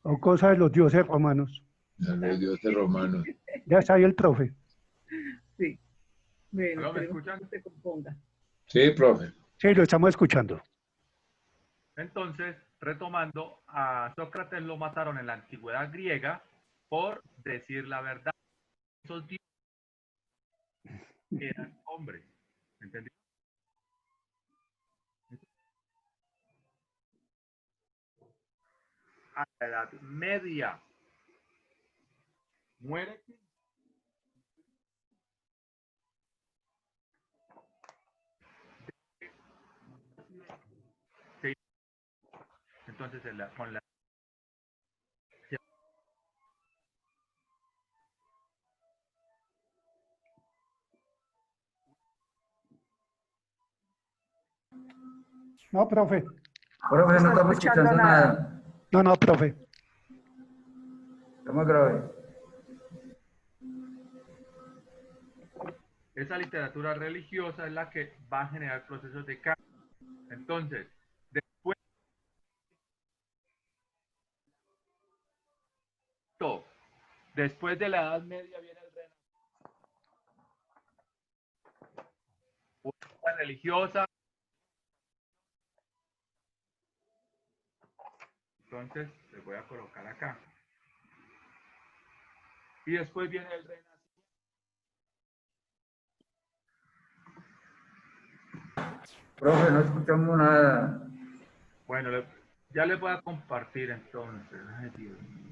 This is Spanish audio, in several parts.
O cosa de los dioses romanos. Los dioses romanos. Ya está ahí el profe. Sí. Bueno, ¿Aló, me esperemos escuchan? que se componga. Sí, profe. Sí, lo estamos escuchando. Entonces, retomando, a Sócrates lo mataron en la antigüedad griega por decir la verdad. Esos dioses eran hombres. ¿Entendió? A la Edad Media. Muere. Entonces, con la No, profe. Profe, no está estamos escuchando escuchando nada. nada. No, no, profe. Estamos grave. esa literatura religiosa es la que va a generar procesos de cambio. Entonces, después de la Edad Media viene el Renacimiento religiosa. Entonces, les voy a colocar acá. Y después viene el Renacimiento. Profe, no escuchamos nada. Bueno, ya les voy a compartir entonces. Ay, Dios mío.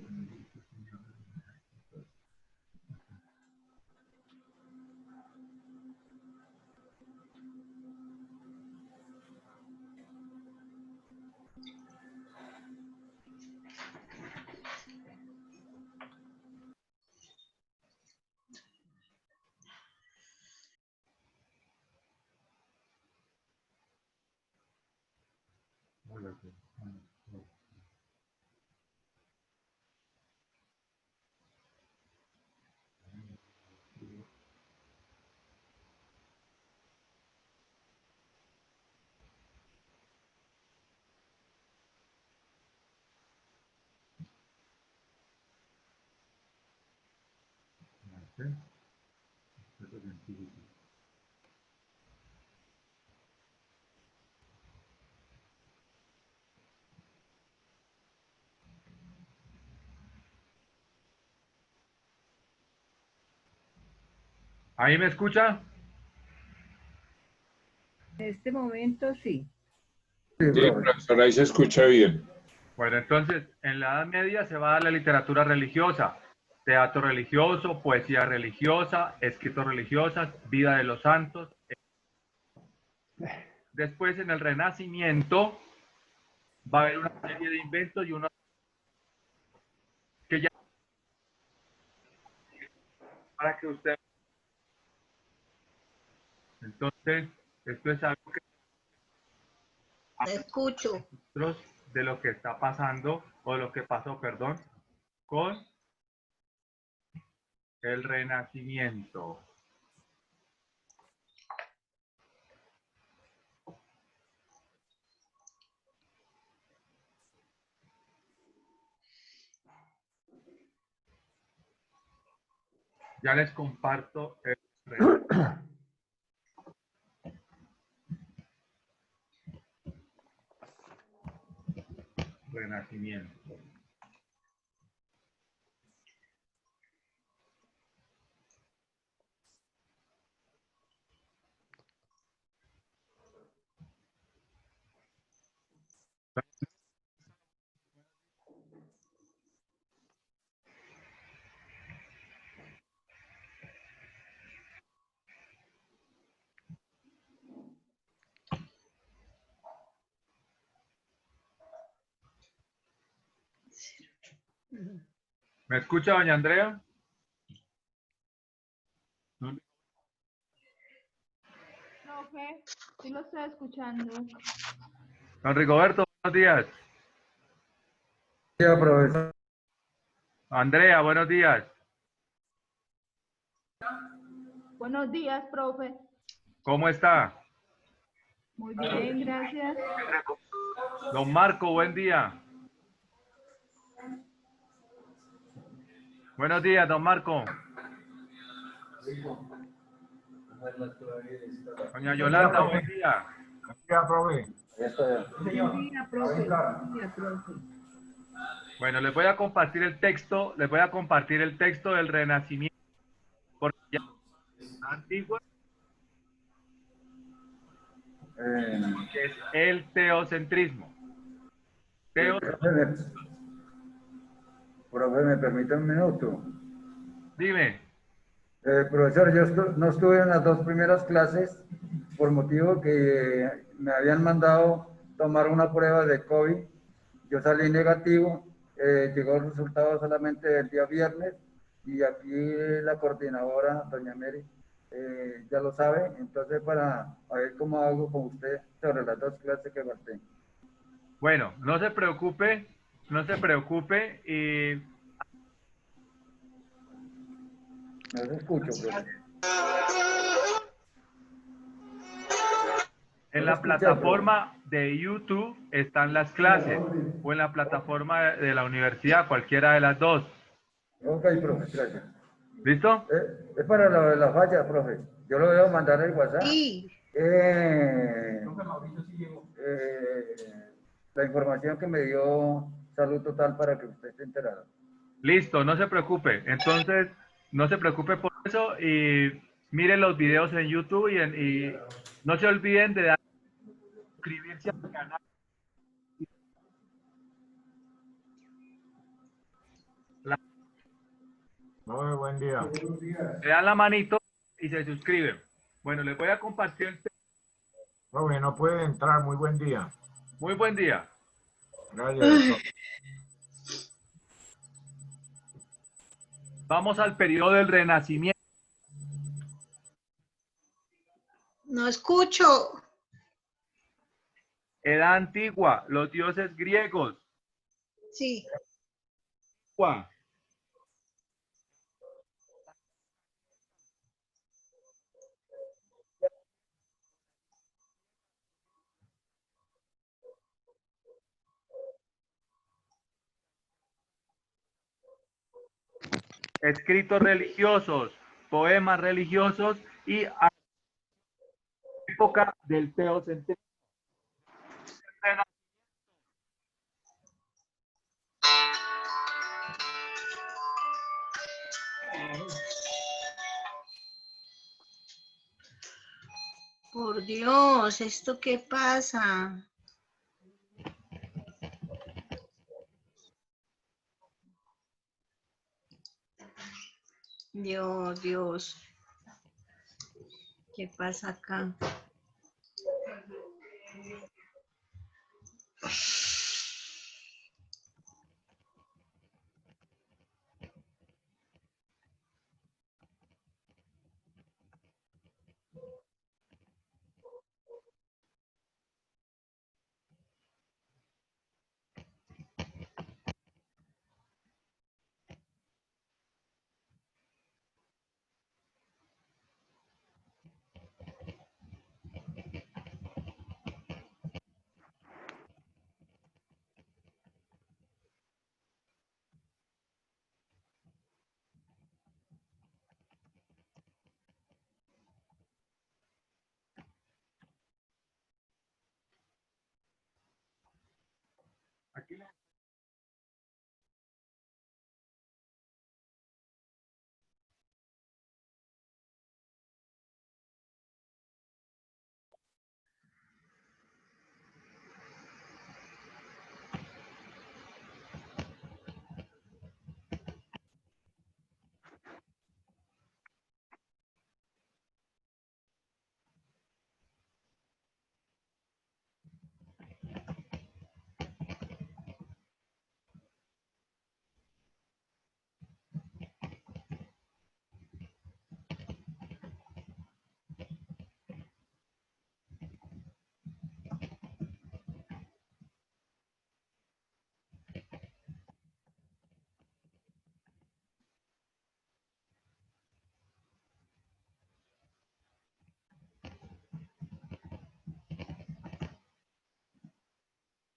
¿Ahí me escucha? En este momento sí. Sí, Sí, profe. profesor, ahí se escucha bien. Bueno, entonces, en la Edad Media se va a dar la literatura religiosa, teatro religioso, poesía religiosa, escritos religiosos, vida de los santos. Después, en el Renacimiento, va a haber una serie de inventos y unos que ya para que usted. Entonces, esto es algo que Escucho. nosotros de lo que está pasando, o de lo que pasó, perdón, con el Renacimiento. Ya les comparto el Renacimiento. ¿Me escucha, doña Andrea? Profe, sí lo estoy escuchando. Don Rigoberto, buenos días. Sí, profesor. Andrea, buenos días. Buenos días, profe. ¿Cómo está? Muy bien, gracias. Don Marco, buen día. Buenos días, don Marco. Doña Yolanda, buen día. Ya, profe. Buen día, profe. Buen día, profe. Bueno, les voy a compartir el texto, del Renacimiento, porque ya es antiguo, que es el teocentrismo. Profe, ¿me permite un minuto? Dime. Profesor, yo no estuve en las dos primeras clases por motivo que me habían mandado tomar una prueba de COVID. Yo salí negativo, llegó el resultado solamente el día viernes y aquí la coordinadora, doña Mary, ya lo sabe. Entonces, para ver cómo hago con usted sobre las dos clases que falté. Bueno, no se preocupe, y No se escucho, profe. en No la escuché, plataforma de YouTube están las clases, o en la plataforma de la universidad, cualquiera de las dos. Ok, profe, gracias. ¿Listo? Es para lo de la falla, profe. Yo lo voy a mandar el WhatsApp. Sí. La información que me dio Salud Total para que usted esté enterado. Listo, no se preocupe. Entonces, no se preocupe por eso y mire los videos en YouTube y no se olviden de suscribirse al canal. Muy buen día. Le dan la manito y se suscriben. Bueno, les voy a compartir el texto. Profe, no puede entrar. Muy buen día. Muy buen día. Gracias. Vamos al periodo del Renacimiento. No escucho. Edad antigua, los dioses griegos. Sí. Antigua. Escritos religiosos, poemas religiosos y época del teocentrismo. Por Dios, ¿esto qué pasa? Dios, Dios. ¿Qué pasa acá? Aquí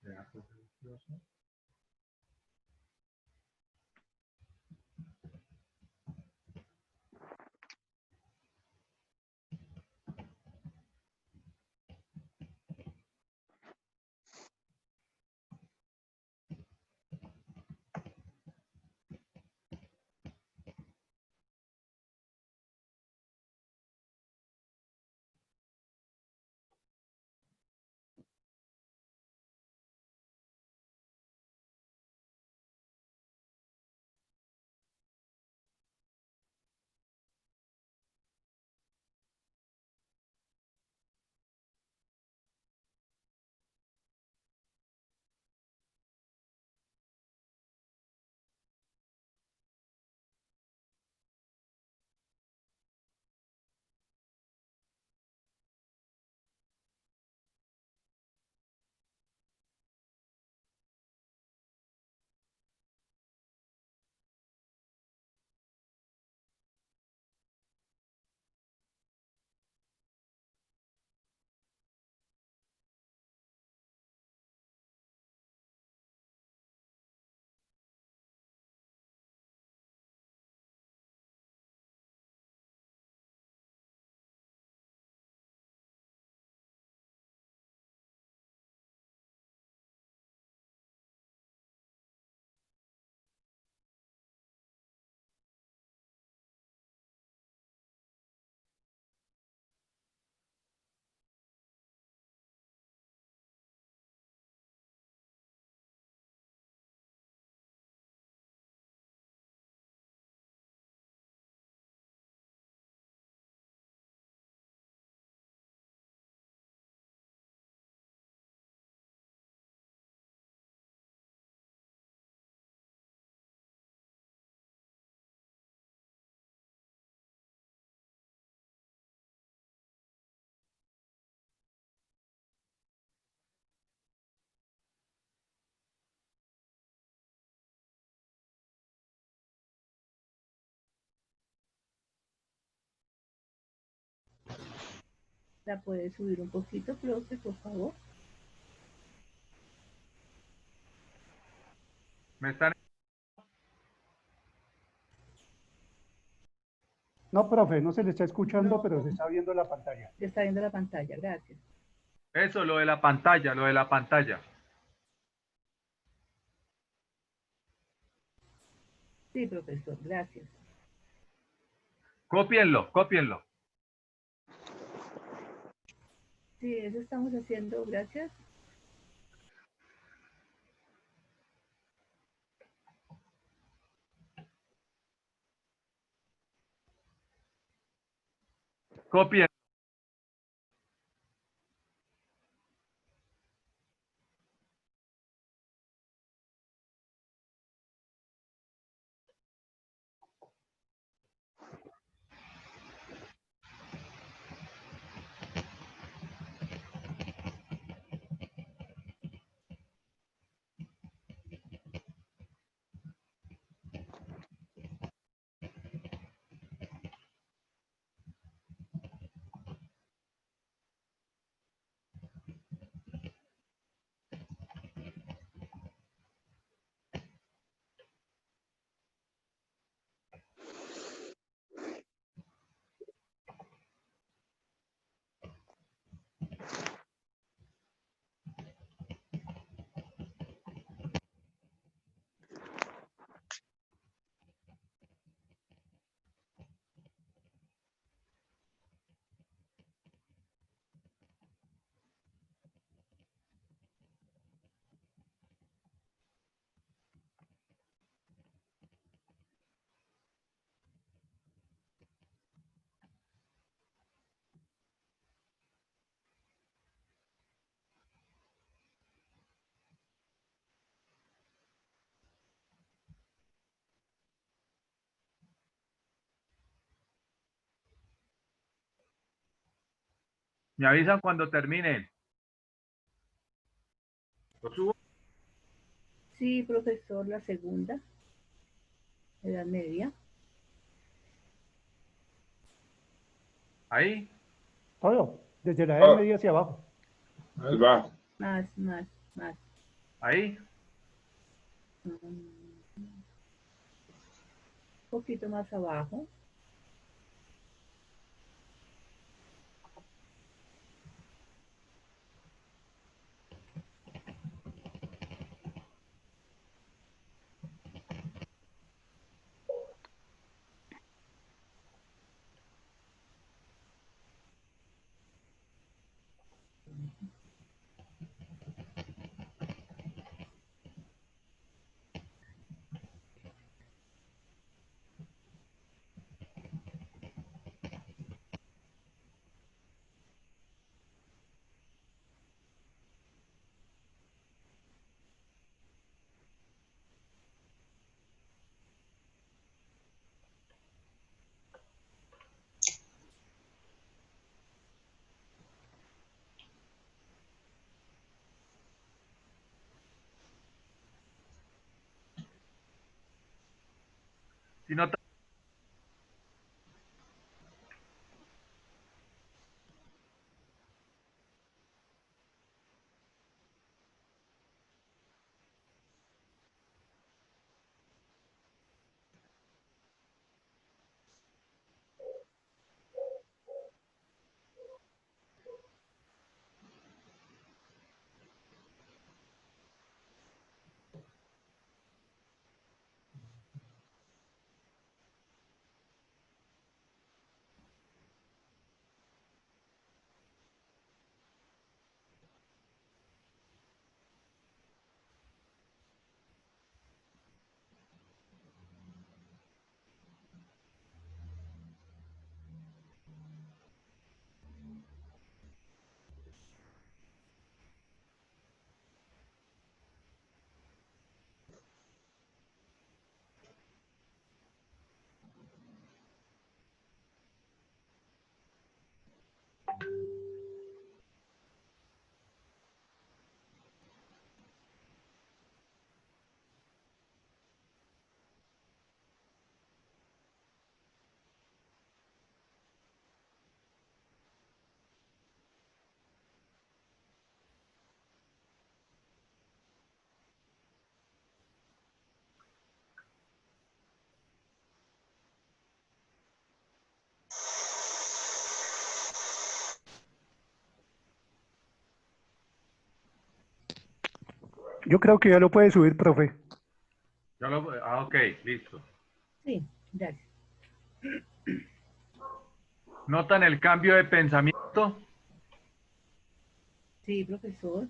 teatro. ¿La puede subir un poquito, profe, por favor? ¿Me están? No, profe, no se le está escuchando, pero se está viendo la pantalla. Ya está viendo la pantalla, gracias. Eso, lo de la pantalla, lo de la pantalla. Sí, profesor, gracias. Cópienlo, cópienlo. Sí, eso estamos haciendo, gracias. Copien. Me avisan cuando terminen. ¿Lo subo? Sí, profesor, la segunda, edad media. Ahí. Todo, desde la edad Oh, media hacia abajo. más bajo. Más. Ahí. Un poquito más abajo. Si no, Yo creo que ya lo puede subir, profe. Ok, listo. Sí, gracias. ¿Notan el cambio de pensamiento? Sí, profesor.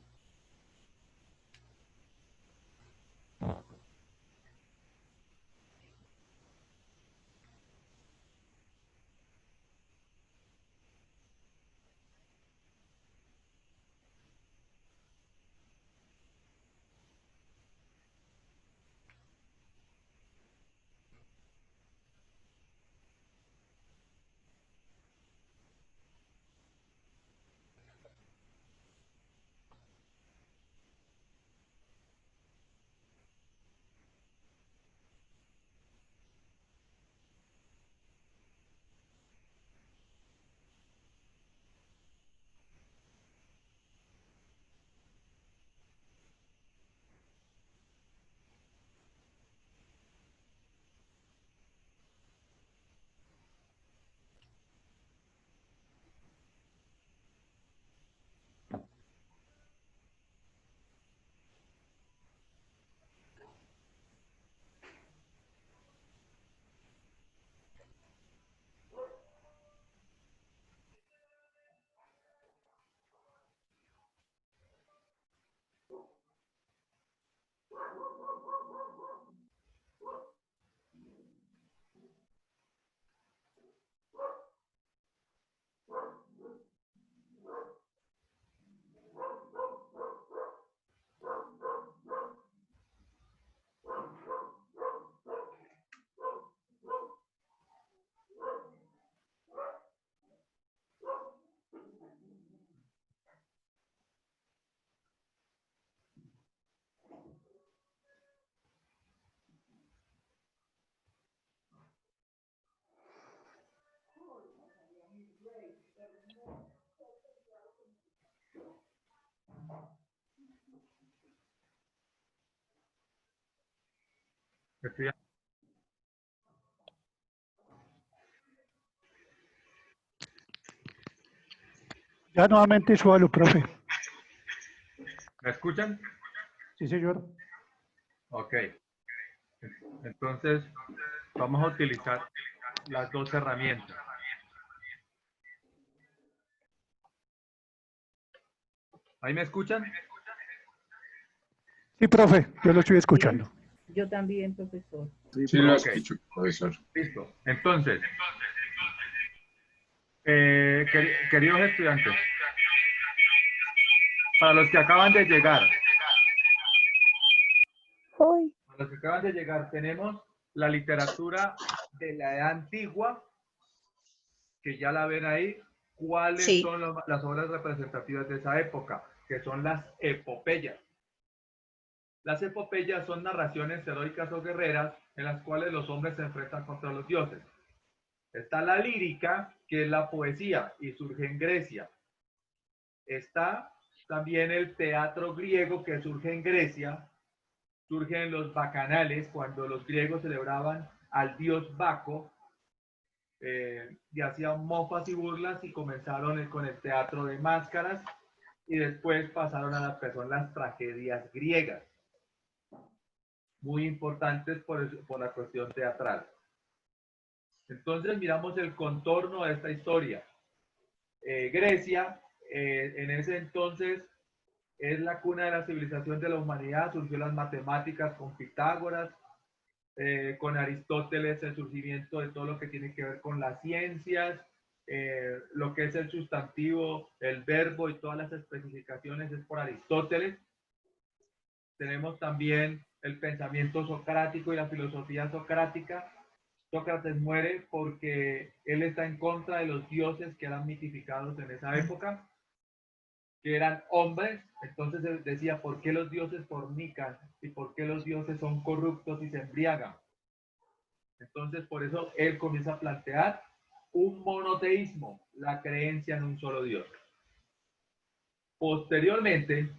Estoy- Ya nuevamente súbalo, profe. ¿Me escuchan? Sí, señor. Ok. Entonces, vamos a utilizar las dos herramientas. ¿Ahí me escuchan? Sí, profe, yo lo estoy escuchando. Yo también, profesor. Sí, lo Ok. escucho, profesor. Listo. Entonces, queridos estudiantes, para los que acaban de llegar, para los que acaban de llegar, tenemos la literatura de la Edad Antigua, que ya la ven ahí. ¿Cuáles Sí. son las obras representativas de esa época? Que son las epopeyas. Las epopeyas son narraciones heroicas o guerreras en las cuales los hombres se enfrentan contra los dioses. Está la lírica, que es la poesía, y surge en Grecia. Está también el teatro griego, que surge en Grecia. Surge en los bacanales, cuando los griegos celebraban al dios Baco, y hacían mofas y burlas, y comenzaron con el teatro de máscaras, y después pasaron a lo que son las tragedias griegas, muy importantes por la cuestión teatral. Entonces miramos el contorno de esta historia. Grecia, en ese entonces, es la cuna de la civilización de la humanidad. Surgió las matemáticas con Pitágoras, con Aristóteles, el surgimiento de todo lo que tiene que ver con las ciencias, lo que es el sustantivo, el verbo y todas las especificaciones es por Aristóteles. Tenemos también el pensamiento socrático y la filosofía socrática. Sócrates muere porque él está en contra de los dioses que eran mitificados en esa época, que eran hombres. Entonces él decía, ¿por qué los dioses fornican? ¿Y por qué los dioses son corruptos y se embriagan? Entonces por eso él comienza a plantear un monoteísmo, la creencia en un solo Dios. Posteriormente,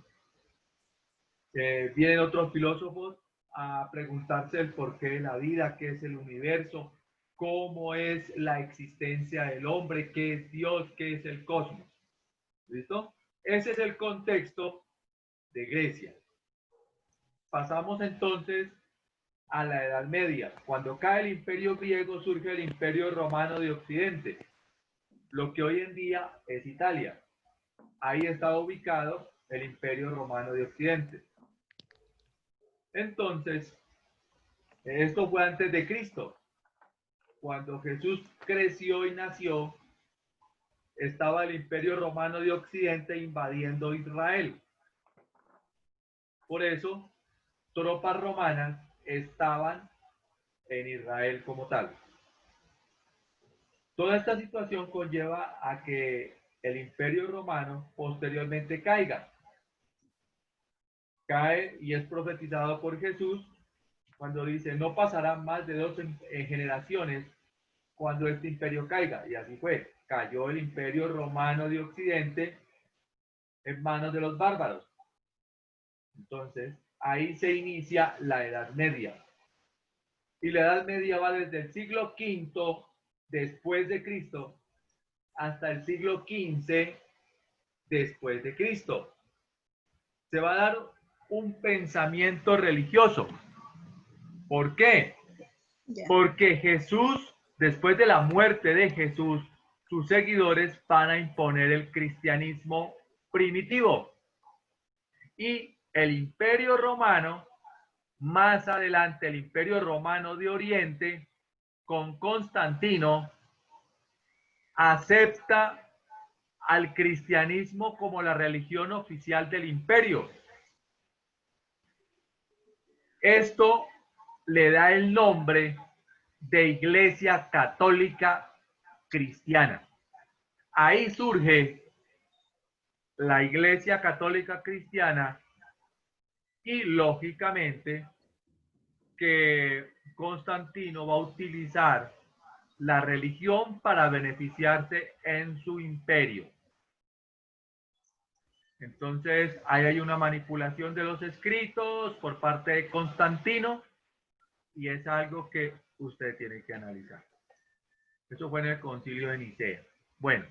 vienen otros filósofos a preguntarse el porqué de la vida, qué es el universo, cómo es la existencia del hombre, qué es Dios, qué es el cosmos. ¿Listo? Ese es el contexto de Grecia. pasamos entonces a la Edad Media. Cuando cae el Imperio griego, surge el Imperio Romano de Occidente, lo que hoy en día es Italia. Ahí estaba ubicado el Imperio Romano de Occidente. Entonces, esto fue antes de Cristo. Cuando Jesús creció y nació, estaba el Imperio Romano de Occidente invadiendo Israel. Por eso, tropas romanas estaban en Israel como tal. Toda esta situación conlleva a que el Imperio Romano posteriormente caiga. Cae y es profetizado por Jesús cuando dice, no pasarán más de 2 generaciones cuando este imperio caiga. Y así fue. Cayó el Imperio Romano de Occidente en manos de los bárbaros. Entonces, ahí se inicia la Edad Media. Y la Edad Media va desde el siglo V después de Cristo hasta el siglo XV después de Cristo. Se va a dar un pensamiento religioso. ¿Por qué? Porque Jesús, después de la muerte de Jesús, sus seguidores van a imponer el cristianismo primitivo. Y el Imperio Romano, más adelante el Imperio Romano de Oriente, con Constantino, acepta al cristianismo como la religión oficial del imperio. Esto le da el nombre de Iglesia Católica Cristiana. Ahí surge la Iglesia Católica Cristiana y lógicamente que Constantino va a utilizar la religión para beneficiarse en su imperio. Entonces, ahí hay una manipulación de los escritos por parte de Constantino y es algo que usted tiene que analizar. Eso fue en el Concilio de Nicea. Bueno,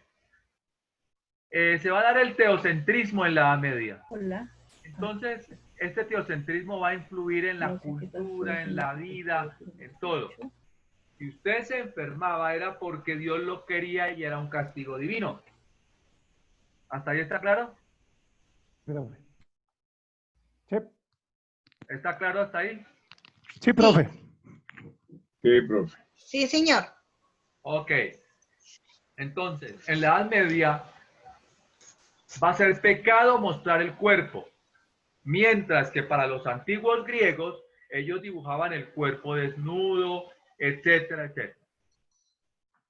se va a dar el teocentrismo en la Edad Media. Hola. Entonces, este teocentrismo va a influir en la cultura, en la vida, en todo. Si usted se enfermaba era porque Dios lo quería y era un castigo divino. ¿Hasta ahí está claro? Profe. Sí, ¿Está claro hasta ahí? sí, profe. Sí, profe. Sí, señor. Ok. Entonces, en la Edad Media va a ser pecado mostrar el cuerpo, mientras que para los antiguos griegos ellos dibujaban el cuerpo desnudo, etcétera, etcétera.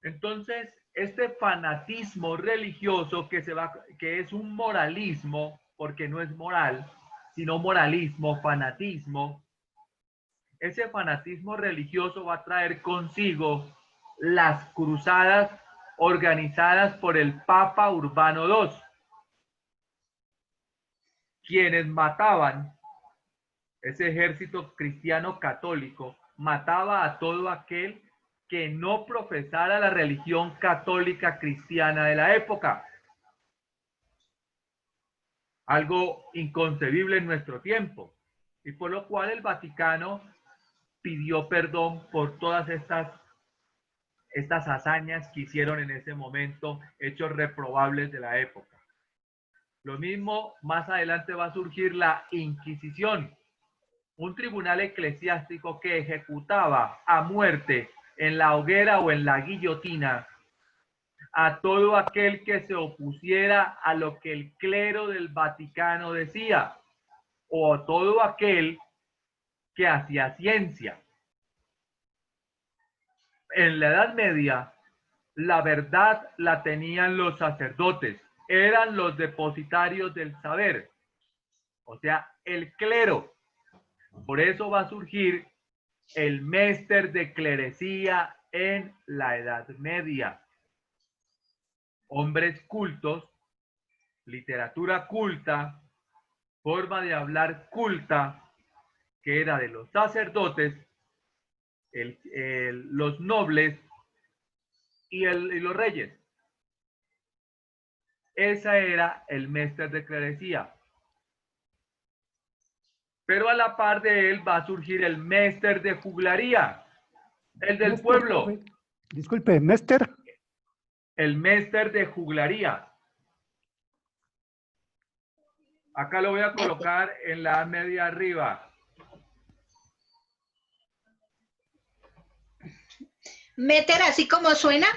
Entonces, este fanatismo religioso que es un moralismo, porque no es moral, sino moralismo, fanatismo, ese fanatismo religioso va a traer consigo las cruzadas organizadas por el Papa Urbano II, quienes mataban, ese ejército cristiano católico, mataba a todo aquel que no profesara la religión católica cristiana de la época. Algo inconcebible en nuestro tiempo. Y por lo cual el Vaticano pidió perdón por todas estas hazañas que hicieron en ese momento, hechos reprobables de la época. Lo mismo, más adelante va a surgir la Inquisición, un tribunal eclesiástico que ejecutaba a muerte en la hoguera o en la guillotina a todo aquel que se opusiera a lo que el clero del Vaticano decía, o a todo aquel que hacía ciencia. En la Edad Media, la verdad la tenían los sacerdotes, eran los depositarios del saber, o sea, el clero. Por eso va a surgir el méster de clerecía en la Edad Media. Hombres cultos, literatura culta, forma de hablar culta, que era de los sacerdotes, los nobles y los reyes. Esa era el méster de clerecía. Pero a la par de él va a surgir el Mester de juglaría, el del Mester, pueblo, profe. Disculpe, Mester. el Mester de juglaría. Acá lo voy a colocar en la media arriba. Meter así como suena.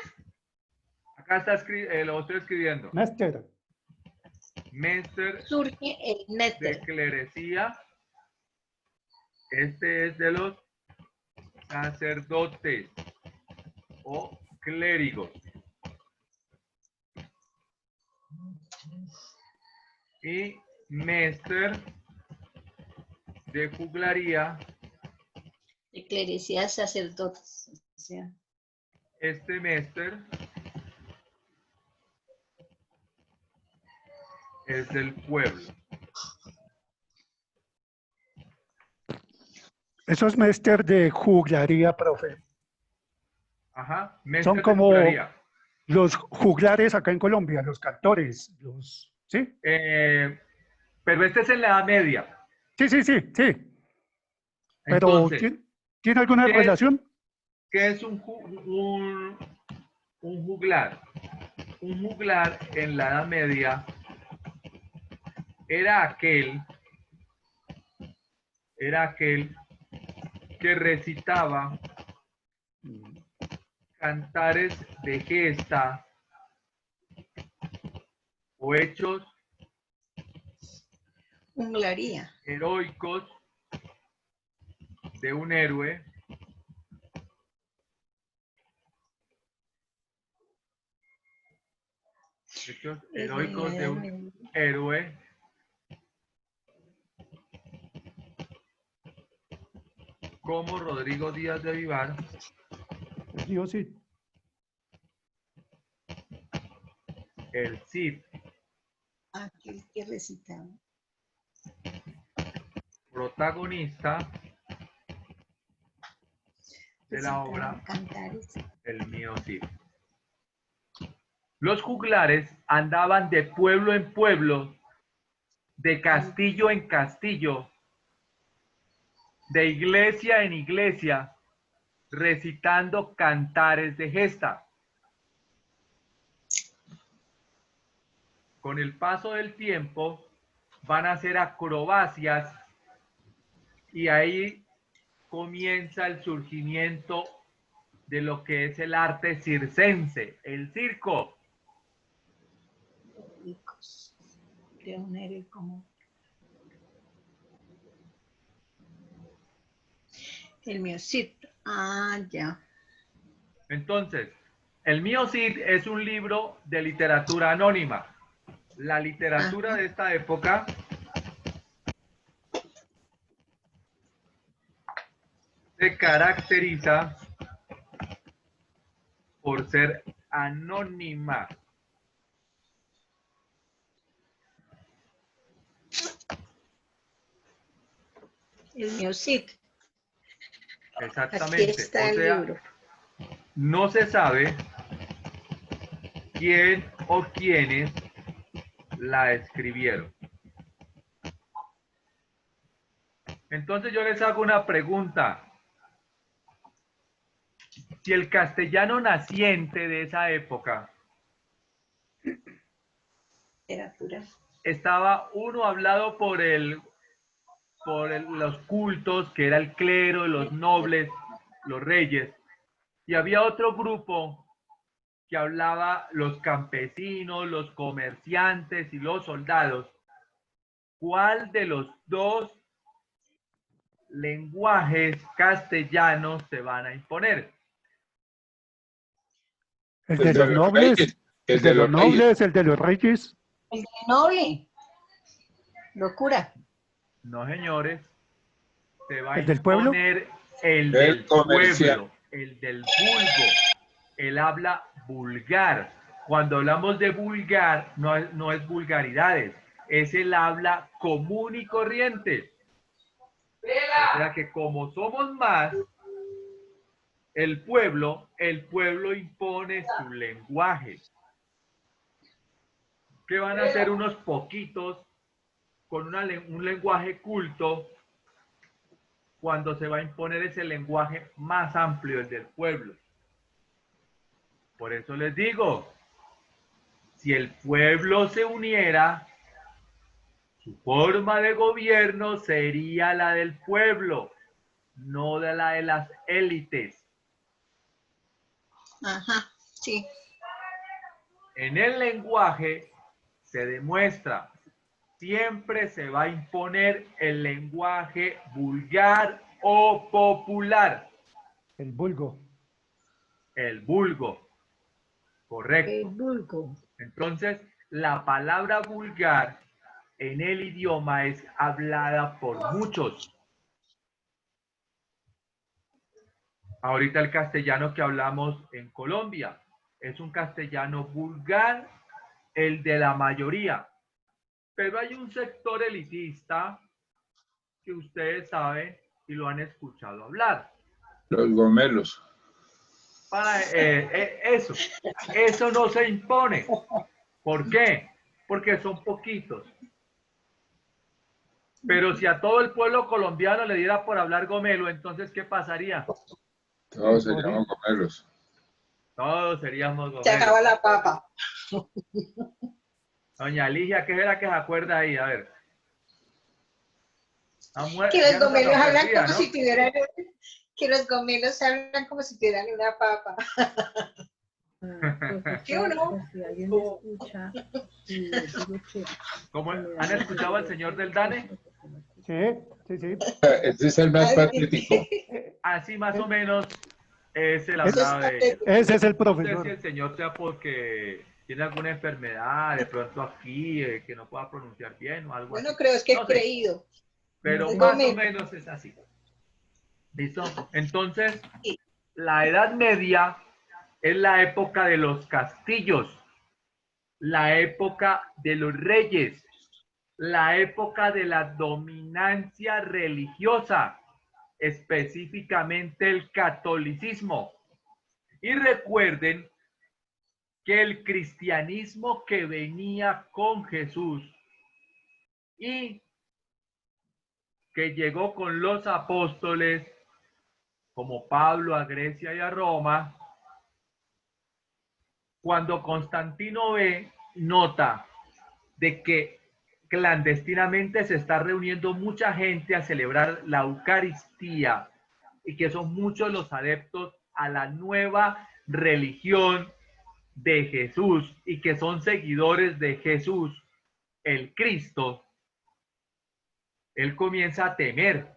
Acá está lo estoy escribiendo. Mester. Mester Surge el de meter. clerecía. Este es de los sacerdotes o clérigos. Y Mester de juglaría. Ecleresía sacerdotes. O sea, Este Mester es del pueblo. Eso es Mester de juglaría, profe. Ajá, Mester Son de como juglaría. los juglares acá en Colombia, los cantores, ¿sí? Pero este es en la Edad Media. Sí. Pero, Entonces, ¿tiene alguna ¿qué es? relación? ¿Qué es un juglar? Un juglar en la Edad Media era aquel que recitaba cantares de gesta o hechos juglaría. heroicos de un héroe hechos heroicos de un héroe como Rodrigo Díaz de Vivar, Dios sí. el Cid, Aquel que recitaba. protagonista de la obra Cantares. El mío Cid. Los juglares andaban de pueblo en pueblo, de castillo en castillo, de iglesia en iglesia, recitando cantares de gesta. Con el paso del tiempo van a hacer acrobacias y ahí comienza el surgimiento de lo que es el arte circense, el circo. De un héroe como el mío Cid. Ah, ya. Entonces, El mío Cid es un libro de literatura anónima. La literatura de esta época se caracteriza por ser anónima. El mío Cid. Exactamente. Aquí está el libro. No se sabe quién o quiénes la escribieron. Entonces yo les hago una pregunta. Si el castellano naciente de esa época estaba uno hablado por los cultos, que era el clero, los nobles, los reyes, y había otro grupo que hablaba los campesinos, los comerciantes y los soldados. ¿Cuál de los dos lenguajes castellanos se van a imponer? El de los nobles, el de los nobles, el de los reyes. El de noble. Locura. No, señores. Se va a ¿El del pueblo? imponer el del pueblo, el del vulgo, el habla vulgar. Cuando hablamos de vulgar, no es vulgaridades, es el habla común y corriente. O sea que como somos más, el pueblo impone su lenguaje. ¿Qué van a hacer unos poquitos con un lenguaje culto cuando se va a imponer ese lenguaje más amplio, el del pueblo. Por eso les digo, si el pueblo se uniera, su forma de gobierno sería la del pueblo, no de la de las élites. Ajá, sí. En el lenguaje se demuestra, siempre se va a imponer el lenguaje vulgar o popular. El vulgo. El vulgo. Correcto. El vulgo. Entonces, la palabra vulgar en el idioma es hablada por muchos. Ahorita el castellano que hablamos en Colombia es un castellano vulgar, el de la mayoría. Pero hay un sector elitista que ustedes saben y lo han escuchado hablar. Los gomelos. Eso no se impone. ¿Por qué? Porque son poquitos. Pero si a todo el pueblo colombiano le diera por hablar gomelo, entonces ¿qué pasaría? Todos se llaman gomelos. Todos seríamos Se gomelos. acaba la papa. Doña Ligia, ¿qué será que se acuerda ahí? A ver. Que los gomelos hablan como ¿no? si tuvieran, que los gomelos hablan como si tuvieran una papa. ¿Sí o no? Si alguien me escucha y le digo que ¿Cómo? ¿Han escuchado al señor del DANE? Sí, sí, sí. Este es el más patético. Así más o menos es el Ese hablado de ellos. Ese es el No sé profesor. si el señor sea porque tiene alguna enfermedad, de pronto aquí, que no pueda pronunciar bien o algo Bueno, así. creo es que No he sé, creído. pero Es más o gomelo. menos es así. ¿Listo? Entonces, Sí. la Edad Media es la época de los castillos, la época de los reyes, la época de la dominancia religiosa, específicamente el catolicismo. Y recuerden que el cristianismo que venía con Jesús y que llegó con los apóstoles, como Pablo a Grecia y a Roma, cuando Constantino ve, nota de que clandestinamente se está reuniendo mucha gente a celebrar la Eucaristía y que son muchos los adeptos a la nueva religión de Jesús y que son seguidores de Jesús, el Cristo, él comienza a temer.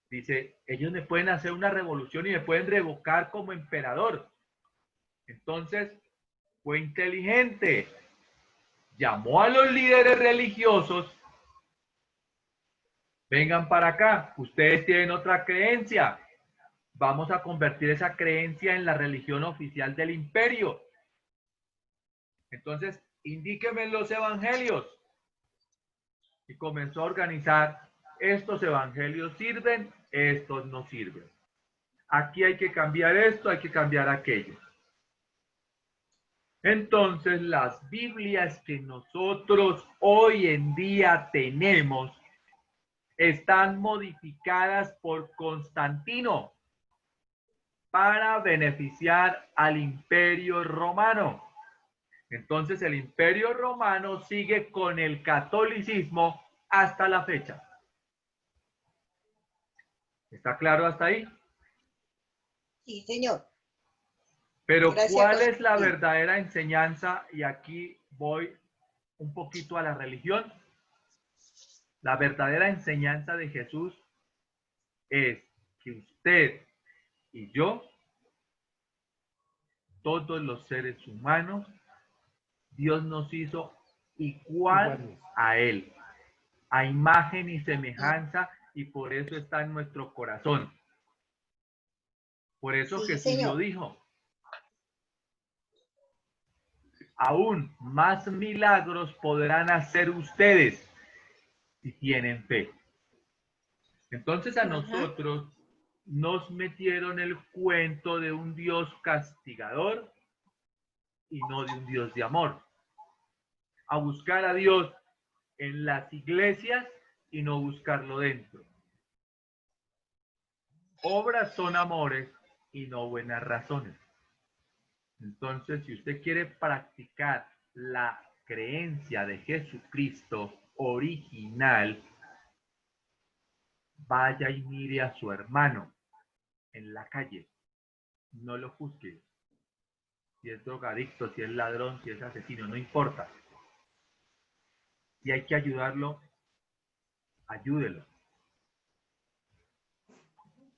Dice, ellos me pueden hacer una revolución y me pueden revocar como emperador. Entonces, fue inteligente. Llamó a los líderes religiosos. Vengan para acá. Ustedes tienen otra creencia. Vamos a convertir esa creencia en la religión oficial del imperio. Entonces, indíquenme los evangelios. Y comenzó a organizar. Estos evangelios sirven, estos no sirven. Aquí hay que cambiar esto, hay que cambiar aquello. Entonces, las Biblias que nosotros hoy en día tenemos están modificadas por Constantino para beneficiar al Imperio Romano. Entonces, el Imperio Romano sigue con el catolicismo hasta la fecha. ¿Está claro hasta ahí? Sí, señor. Pero Gracias, ¿cuál es la Constantino. verdadera enseñanza? Y aquí voy un poquito a la religión. La verdadera enseñanza de Jesús es que usted y yo, todos los seres humanos, Dios nos hizo igual Iguales. a Él, a imagen y semejanza, y por eso está en nuestro corazón. Por eso Sí, Jesús señor. lo dijo. Aún más milagros podrán hacer ustedes si tienen fe. Entonces a Ajá. nosotros nos metieron el cuento de un Dios castigador y no de un Dios de amor. A buscar a Dios en las iglesias y no buscarlo dentro. obras son amores y no buenas razones. Entonces, si usted quiere practicar la creencia de Jesucristo original, vaya y mire a su hermano en la calle. No lo juzgue. Si es drogadicto, si es ladrón, si es asesino, no importa. Si hay que ayudarlo, ayúdelo.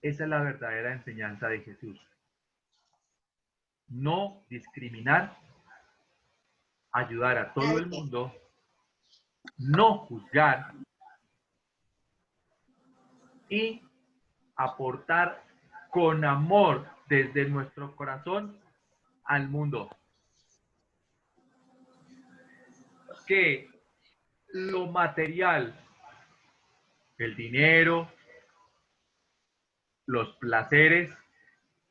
Esa es la verdadera enseñanza de Jesús. No discriminar, ayudar a todo el mundo, no juzgar y aportar con amor desde nuestro corazón al mundo. Que lo material, el dinero, los placeres,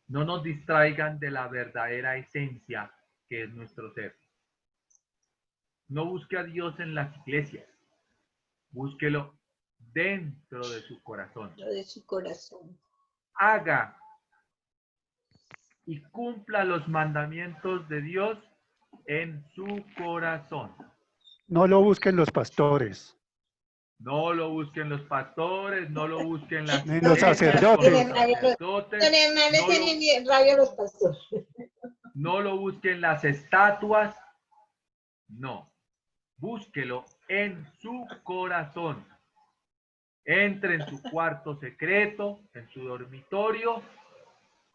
no nos distraigan de la verdadera esencia que es nuestro ser. No busque a Dios en las iglesias, búsquelo dentro de su corazón. De su corazón. Haga y cumpla los mandamientos de Dios en su corazón. No lo busquen los pastores, No lo busquen los pastores, no lo busquen las ni los iglesias, sacerdotes. con los sacerdotes, Don Hernán le no lo- tiene rabia a los pastores. no lo busquen las estatuas, no. Búsquelo en su corazón. Entre en su cuarto secreto, en su dormitorio,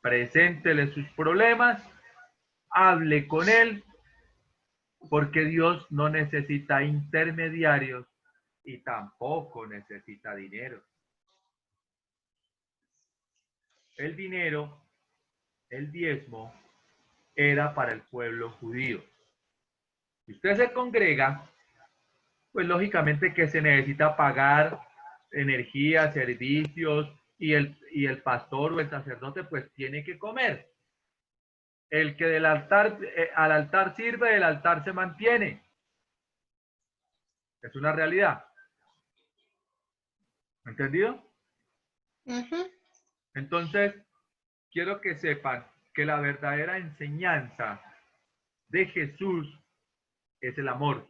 preséntele sus problemas, hable con él, porque Dios no necesita intermediarios y tampoco necesita dinero. El dinero, el diezmo, era para el pueblo judío. Si usted se congrega, pues lógicamente que se necesita pagar energía, servicios, y el pastor o el sacerdote pues tiene que comer. El que del altar, al altar sirve, el altar se mantiene. Es una realidad. ¿Entendido? Entonces, quiero que sepan que la verdadera enseñanza de Jesús es el amor,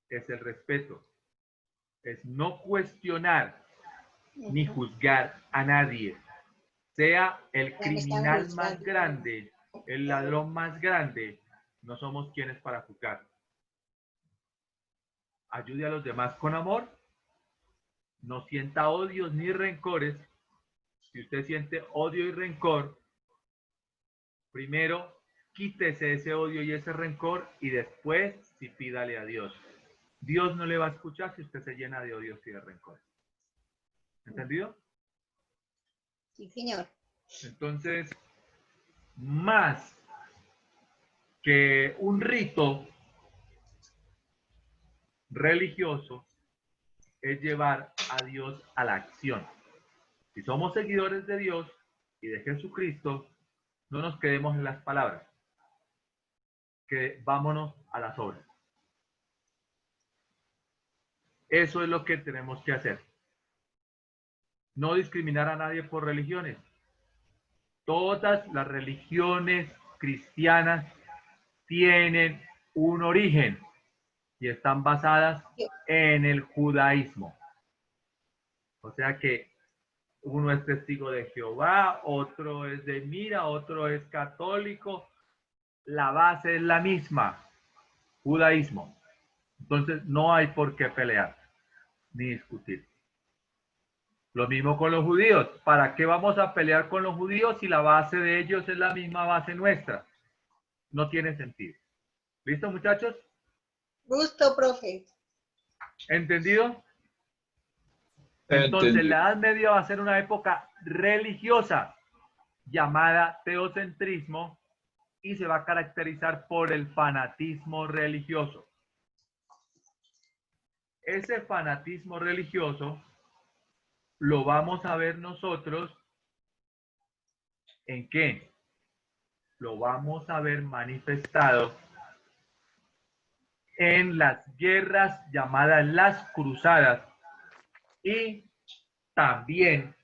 es el respeto, es no cuestionar ni juzgar a nadie, sea el criminal más grande, el ladrón más grande, no somos quienes para juzgar. Ayude a los demás con amor, no sienta odios ni rencores. Si usted siente odio y rencor, primero quítese ese odio y ese rencor y después sí pídale a Dios. Dios no le va a escuchar si usted se llena de odios y de rencores. ¿Entendido? Sí, señor. Entonces, más que un rito religioso, es llevar a Dios a la acción. Si somos seguidores de Dios y de Jesucristo, no nos quedemos en las palabras, que vámonos a las obras. Eso es lo que tenemos que hacer. No discriminar a nadie por religiones. Todas las religiones cristianas tienen un origen y están basadas en el judaísmo. O sea que uno es testigo de Jehová, otro es de Mira, otro es católico. La base es la misma, judaísmo. Entonces no hay por qué pelear ni discutir. Lo mismo con los judíos. ¿Para qué vamos a pelear con los judíos si la base de ellos es la misma base nuestra? No tiene sentido. ¿Listo, muchachos? Gusto, profe. ¿Entendido? Entonces, la Edad Media va a ser una época religiosa llamada teocentrismo y se va a caracterizar por el fanatismo religioso. Ese fanatismo religioso lo vamos a ver nosotros ¿en qué? Lo vamos a ver manifestado en las guerras llamadas las cruzadas y también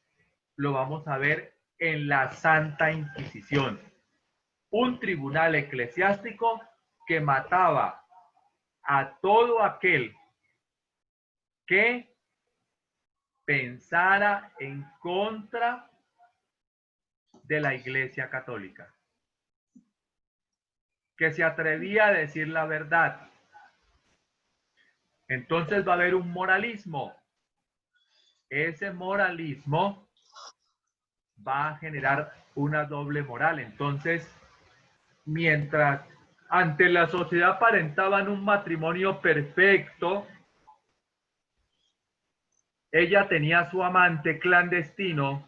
lo vamos a ver en la Santa Inquisición. Un tribunal eclesiástico que mataba a todo aquel que pensara en contra de la Iglesia Católica, que se atrevía a decir la verdad. Entonces va a haber un moralismo. Ese moralismo va a generar una doble moral. Entonces, mientras ante la sociedad aparentaban un matrimonio perfecto, ella tenía su amante clandestino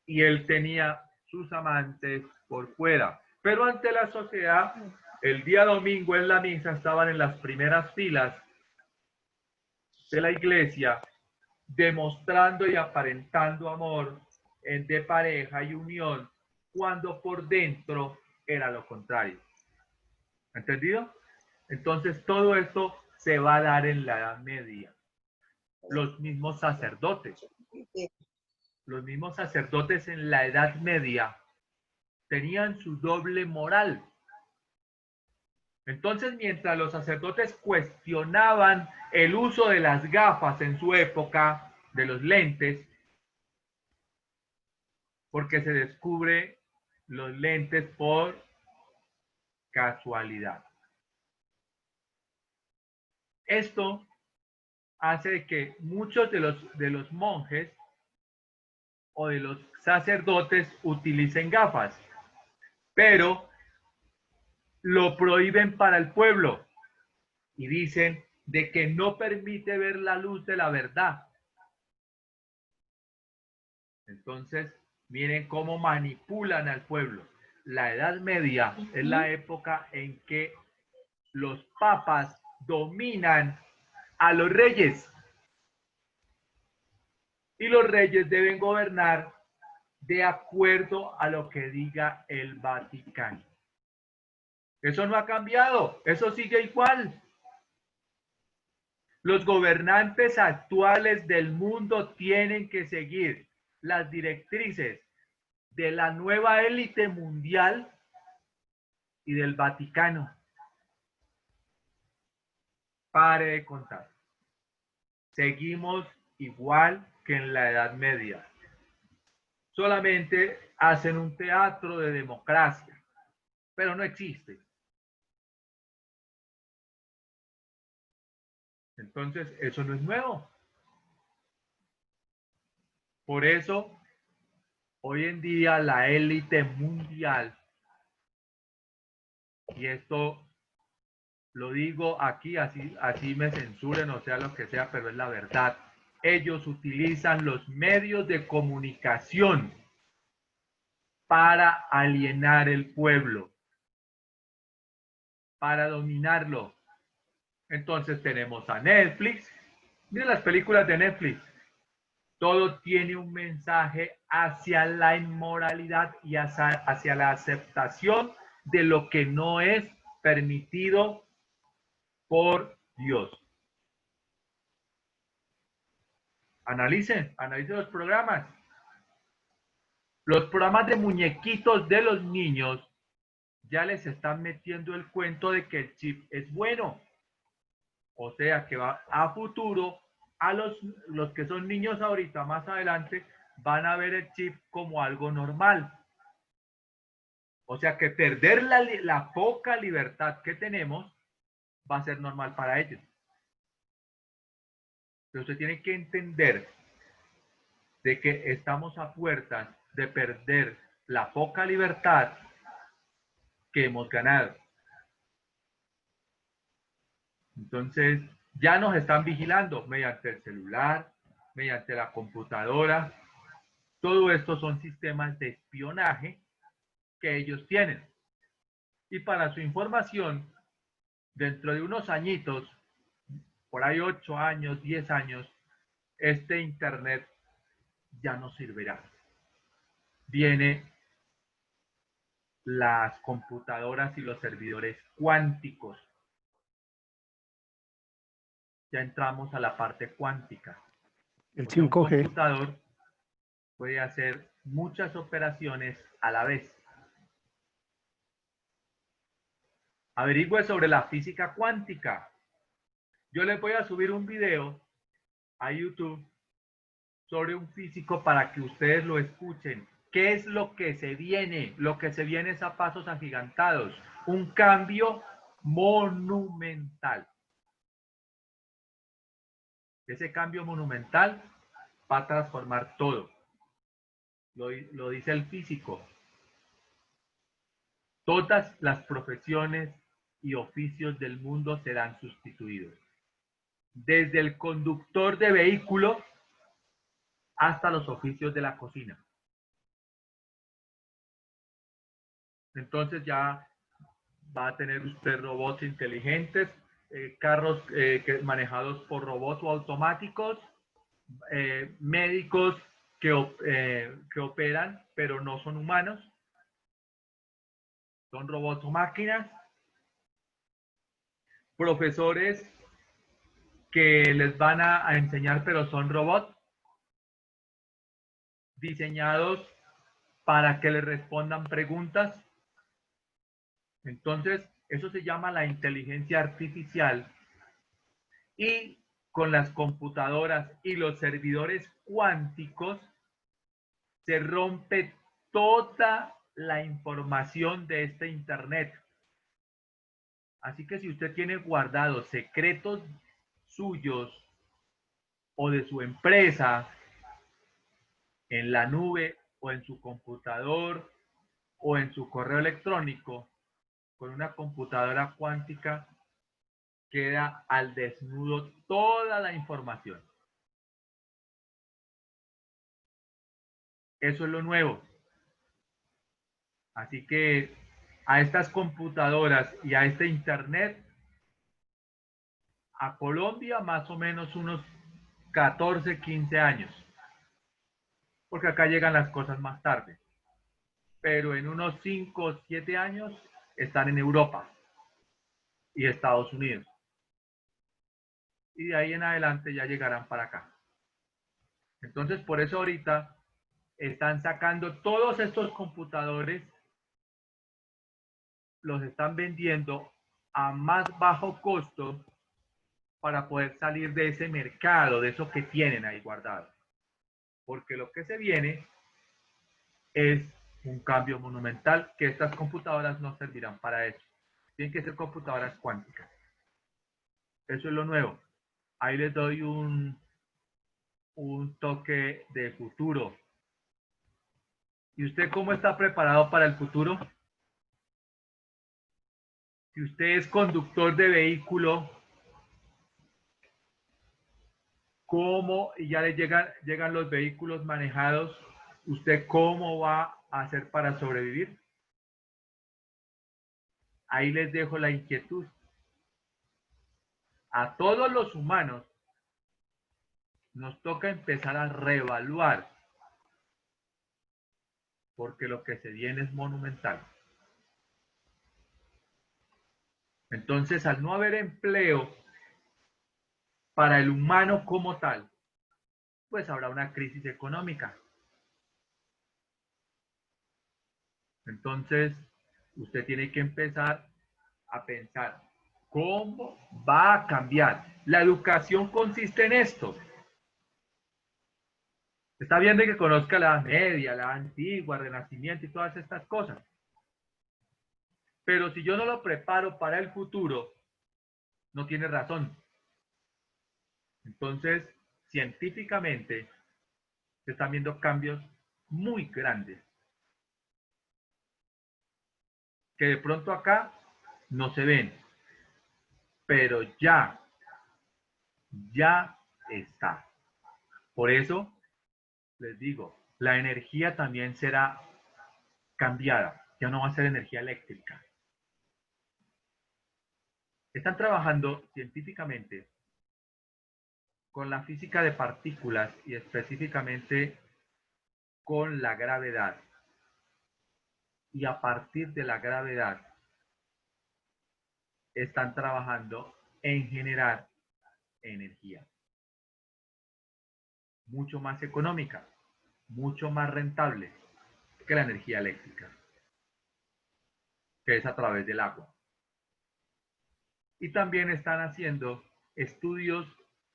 y él tenía sus amantes por fuera. Pero ante la sociedad, el día domingo en la misa estaban en las primeras filas de la iglesia, demostrando y aparentando amor de pareja y unión, cuando por dentro era lo contrario. ¿Entendido? Entonces todo esto se va a dar en la Edad Media. Los mismos sacerdotes en la Edad Media tenían su doble moral. Entonces, mientras los sacerdotes cuestionaban el uso de las gafas en su época, de los lentes, porque se descubre los lentes por casualidad. Esto hace que muchos de los monjes o de los sacerdotes utilicen gafas, pero lo prohíben para el pueblo y dicen de que no permite ver la luz de la verdad. Entonces, miren cómo manipulan al pueblo. La Edad Media es la época en que los papas dominan a los reyes y los reyes deben gobernar de acuerdo a lo que diga el Vaticano. Eso no ha cambiado, eso sigue igual. Los gobernantes actuales del mundo tienen que seguir las directrices de la nueva élite mundial y del Vaticano. Pare de contar. Seguimos igual que en la Edad Media. Solamente hacen un teatro de democracia, pero no existe. Entonces, eso no es nuevo. Por eso, hoy en día la élite mundial, y esto lo digo aquí, así me censuren o sea lo que sea, pero es la verdad. Ellos utilizan los medios de comunicación para alienar el pueblo, para dominarlo. Entonces tenemos a Netflix. Miren las películas de Netflix. Todo tiene un mensaje hacia la inmoralidad y hacia la aceptación de lo que no es permitido por Dios. Analicen los programas. Los programas de muñequitos de los niños ya les están metiendo el cuento de que el chip es bueno. O sea que va a futuro, a los que son niños ahorita, más adelante, van a ver el chip como algo normal. O sea que perder la poca libertad que tenemos va a ser normal para ellos. Pero usted tiene que entender de que estamos a puertas de perder la poca libertad que hemos ganado. Entonces, ya nos están vigilando mediante el celular, mediante la computadora. Todo esto son sistemas de espionaje que ellos tienen. Y para su información, dentro de unos añitos, por ahí 8 años, 10 años, este Internet ya no servirá. Vienen las computadoras y los servidores cuánticos. Ya entramos a la parte cuántica. El O sea, un 5G. computador puede hacer muchas operaciones a la vez. Averigüe sobre la física cuántica. Yo les voy a subir un video a YouTube sobre un físico para que ustedes lo escuchen. ¿Qué es lo que se viene? Lo que se viene es a pasos agigantados. Un cambio monumental. Ese cambio monumental va a transformar todo. Lo dice el físico. Todas las profesiones y oficios del mundo serán sustituidos. Desde el conductor de vehículo hasta los oficios de la cocina. Entonces ya va a tener usted robots inteligentes, carros manejados por robots o automáticos, médicos que operan, pero no son humanos, son robots o máquinas, profesores que les van a enseñar, pero son robots, diseñados para que les respondan preguntas. Entonces, eso se llama la inteligencia artificial, y con las computadoras y los servidores cuánticos se rompe toda la información de este Internet. Así que si usted tiene guardados secretos suyos o de su empresa en la nube o en su computador o en su correo electrónico, con una computadora cuántica queda al desnudo toda la información. Eso es lo nuevo. Así que a estas computadoras y a este Internet, a Colombia más o menos unos 14, 15 años. Porque acá llegan las cosas más tarde. Pero en unos 5 o 7 años están en Europa y Estados Unidos. Y de ahí en adelante ya llegarán para acá. Entonces, por eso ahorita están sacando todos estos computadores, los están vendiendo a más bajo costo para poder salir de ese mercado, de eso que tienen ahí guardado. Porque lo que se viene es un cambio monumental, que estas computadoras no servirán para eso. Tienen que ser computadoras cuánticas. Eso es lo nuevo. Ahí les doy un toque de futuro. ¿Y usted cómo está preparado para el futuro? Si usted es conductor de vehículo, ¿cómo? Y ya le llegan los vehículos manejados, ¿usted cómo va a hacer para sobrevivir? Ahí les dejo la inquietud. A todos los humanos nos toca empezar a reevaluar, porque lo que se viene es monumental. Entonces, al no haber empleo para el humano como tal, pues habrá una crisis económica. Entonces, usted tiene que empezar a pensar, ¿cómo va a cambiar? La educación consiste en esto. Está bien de que conozca la Edad Media, la Antigua, Renacimiento y todas estas cosas. Pero si yo no lo preparo para el futuro, no tiene razón. Entonces, científicamente, se están viendo cambios muy grandes, que de pronto acá no se ven, pero ya está. Por eso, les digo, la energía también será cambiada, ya no va a ser energía eléctrica. Están trabajando científicamente con la física de partículas y específicamente con la gravedad. Y a partir de la gravedad están trabajando en generar energía mucho más económica. mucho más rentable que la energía eléctrica, que es a través del agua. Y también están haciendo estudios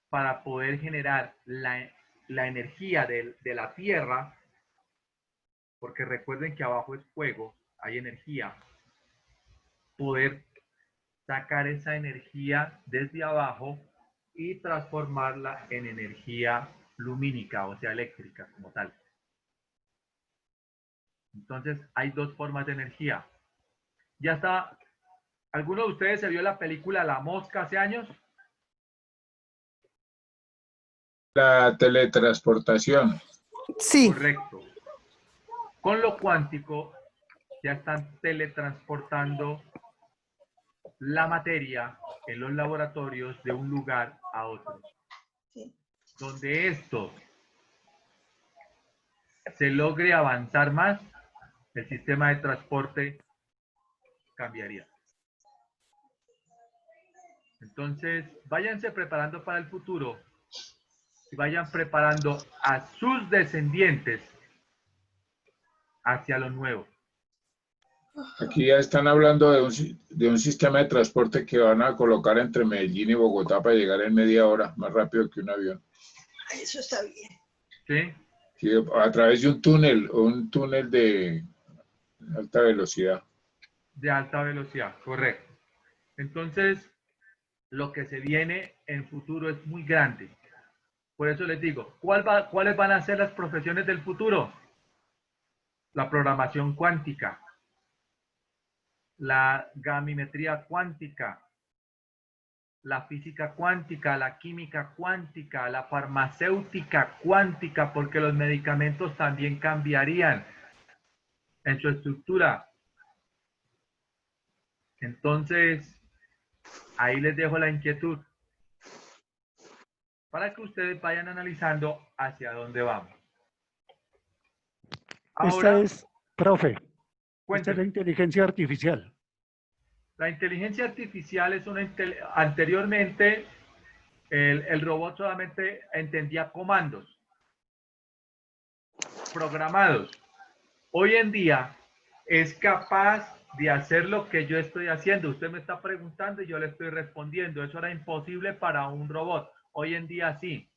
para poder generar la energía de la Tierra, porque recuerden que abajo es fuego, hay energía, poder sacar esa energía desde abajo y transformarla en energía lumínica, o sea, eléctrica como tal. Entonces, hay dos formas de energía. Ya está. ¿Alguno de ustedes se vio la película La Mosca hace años? La teletransportación. Sí, Correcto. Con lo cuántico ya están teletransportando la materia en los laboratorios de un lugar a otro. Sí. Donde esto se logre avanzar más, el sistema de transporte cambiaría. Entonces, váyanse preparando para el futuro y vayan preparando a sus descendientes hacia lo nuevo. Aquí ya están hablando de un sistema de transporte que van a colocar entre Medellín y Bogotá para llegar en media hora, más rápido que un avión. Eso está bien. ¿Sí? Sí, a través de un túnel de alta velocidad. De alta velocidad, correcto. Entonces, lo que se viene en futuro es muy grande. Por eso les digo, ¿cuáles van a ser las profesiones del futuro? La programación cuántica, la gamimetría cuántica, la física cuántica, la química cuántica, la farmacéutica cuántica, porque los medicamentos también cambiarían en su estructura. Entonces, ahí les dejo la inquietud para que ustedes vayan analizando hacia dónde vamos. Ahora, Esta es, profe, esta es la cuéntenme. inteligencia artificial. La inteligencia artificial es anteriormente el robot solamente entendía comandos programados. Hoy en día es capaz de hacer lo que yo estoy haciendo. Usted me está preguntando y yo le estoy respondiendo. Eso era imposible para un robot. Hoy en día sí.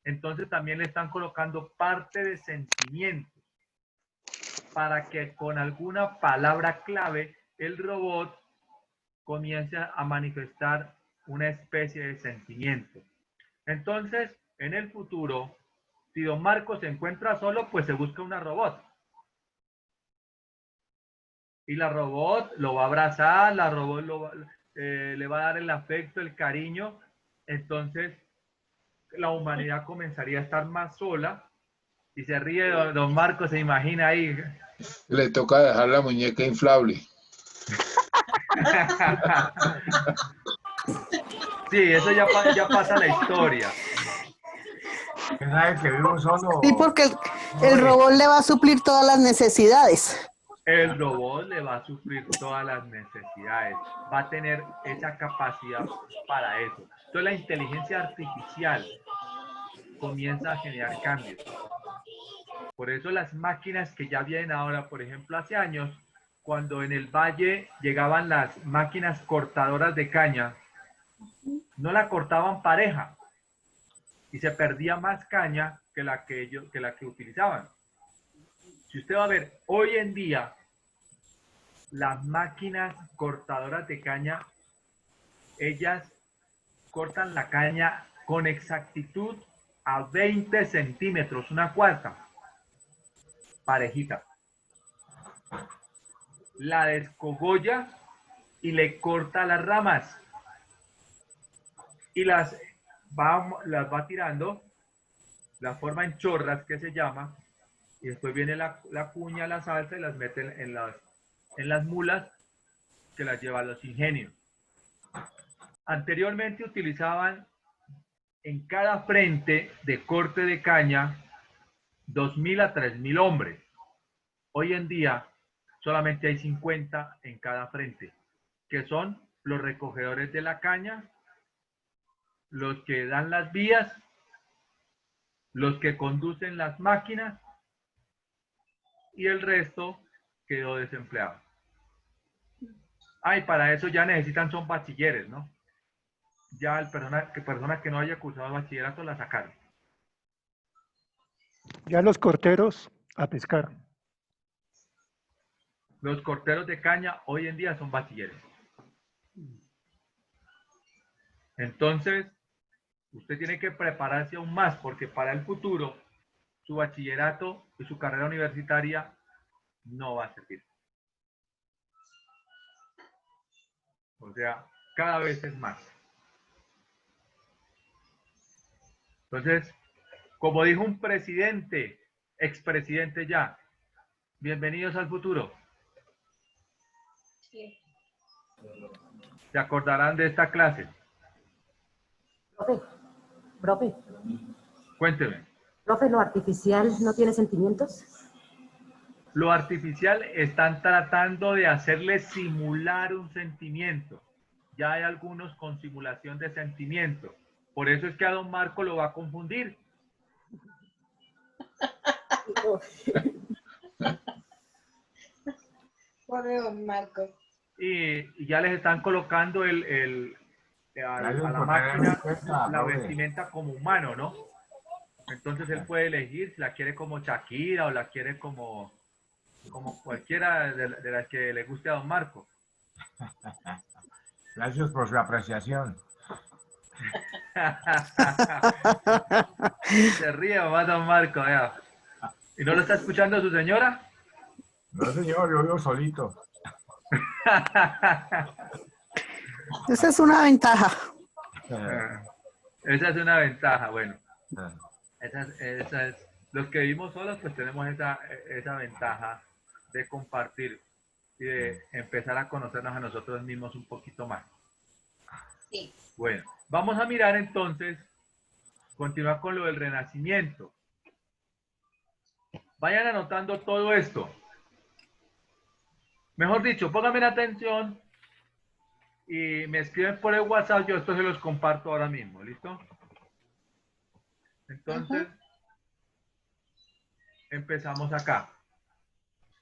Entonces también le están colocando parte de sentimientos para que con alguna palabra clave el robot comience a manifestar una especie de sentimiento. Entonces, en el futuro, si don Marcos se encuentra solo, pues se busca una robot. Y la robot lo va a abrazar, la robot le va a dar el afecto, el cariño. Entonces, la humanidad comenzaría a estar más sola. Y se ríe don Marcos, se imagina ahí. Le toca dejar la muñeca inflable. Sí, eso ya pasa la historia. ¿Quién sabe que vivo solo? sí, porque el robot le va a suplir todas las necesidades. El robot le va a sufrir todas las necesidades, va a tener esa capacidad para eso. Entonces la inteligencia artificial comienza a generar cambios. Por eso las máquinas que ya vienen ahora, por ejemplo, hace años, cuando en el valle llegaban las máquinas cortadoras de caña, no la cortaban pareja y se perdía más caña que la que utilizaban. Si usted va a ver, hoy en día, las máquinas cortadoras de caña, ellas cortan la caña con exactitud a 20 centímetros, una cuarta, parejita. La descogolla y le corta las ramas y las va tirando, la forma en chorras que se llama, y después viene la cuña, la salsa y las mete en las mulas que las lleva a los ingenios. Anteriormente utilizaban en cada frente de corte de caña 2.000 a 3.000 hombres. Hoy en día solamente hay 50 en cada frente, que son los recogedores de la caña, los que dan las vías, los que conducen las máquinas y el resto quedó desempleado. Ah, y para eso ya necesitan son bachilleres, ¿no? Ya el persona que no haya cursado el bachillerato la sacaron. Ya los corteros a pescar. Los corteros de caña hoy en día son bachilleres. Entonces, usted tiene que prepararse aún más porque para el futuro su bachillerato y su carrera universitaria no va a servir. O sea, cada vez es más. Entonces, como dijo un presidente, expresidente ya, bienvenidos al futuro. Sí. Se acordarán de esta clase. Profe, Cuénteme. profe, ¿lo artificial no tiene sentimientos? Lo artificial están tratando de hacerle simular un sentimiento. Ya hay algunos con simulación de sentimiento. Por eso es que a don Marco lo va a confundir. Pobre don Marco. Y ya les están colocando a la máquina la vestimenta como humano, ¿no? Entonces él puede elegir si la quiere como Shakira o la quiere como cualquiera de las que le guste a don Marco. Gracias por su apreciación. Se ríe más don Marco, vea. ¿Y no lo está escuchando su señora? No, señor, yo vivo solito. Esa es una ventaja. Esa es una ventaja, bueno. Esa es, los que vivimos solos, pues tenemos esa ventaja de compartir y de empezar a conocernos a nosotros mismos un poquito más. Sí. Bueno, vamos a mirar entonces, continuar con lo del Renacimiento. Vayan anotando todo esto. Mejor dicho, pónganme atención y me escriben por el WhatsApp, yo esto se los comparto ahora mismo, ¿listo? Entonces, empezamos acá.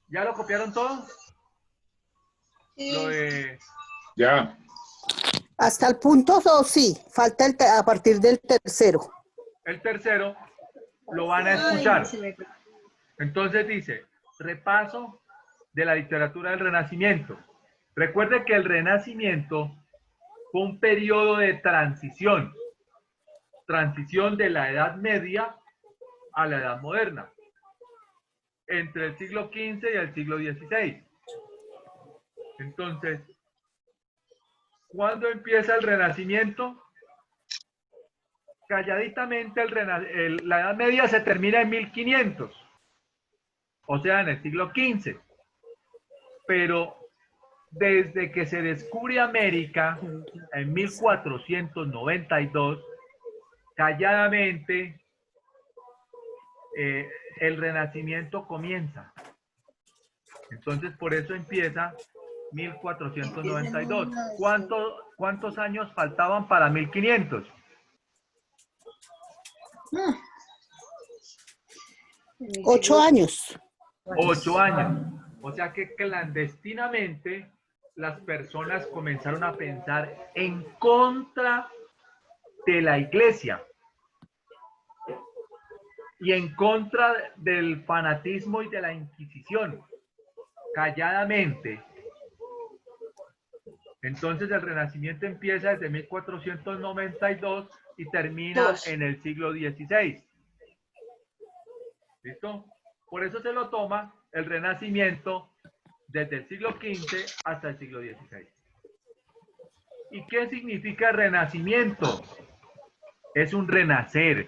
¿Ya lo copiaron todo? Sí. Lo de... Ya. Hasta el punto 2, sí. Falta a partir del tercero. El tercero lo van a escuchar. Ay, Entonces dice, repaso de la literatura del Renacimiento. Recuerde que el Renacimiento fue un periodo de transición de la Edad Media a la Edad Moderna, entre el siglo XV y el siglo XVI. Entonces, ¿cuándo empieza el Renacimiento? Calladitamente la Edad Media se termina en 1500, o sea, en el siglo XV. Pero desde que se descubre América en 1492, calladamente el Renacimiento comienza. Entonces, por eso empieza 1492. ¿Cuántos años faltaban para 1500? 8 años. 8 años. O sea que clandestinamente las personas comenzaron a pensar en contra de la iglesia y en contra del fanatismo y de la Inquisición, calladamente. Entonces el Renacimiento empieza desde 1492 y termina en el siglo XVI. ¿Listo? Por eso se lo toma el Renacimiento desde el siglo XV hasta el siglo XVI. ¿Y qué significa renacimiento? Es un renacer.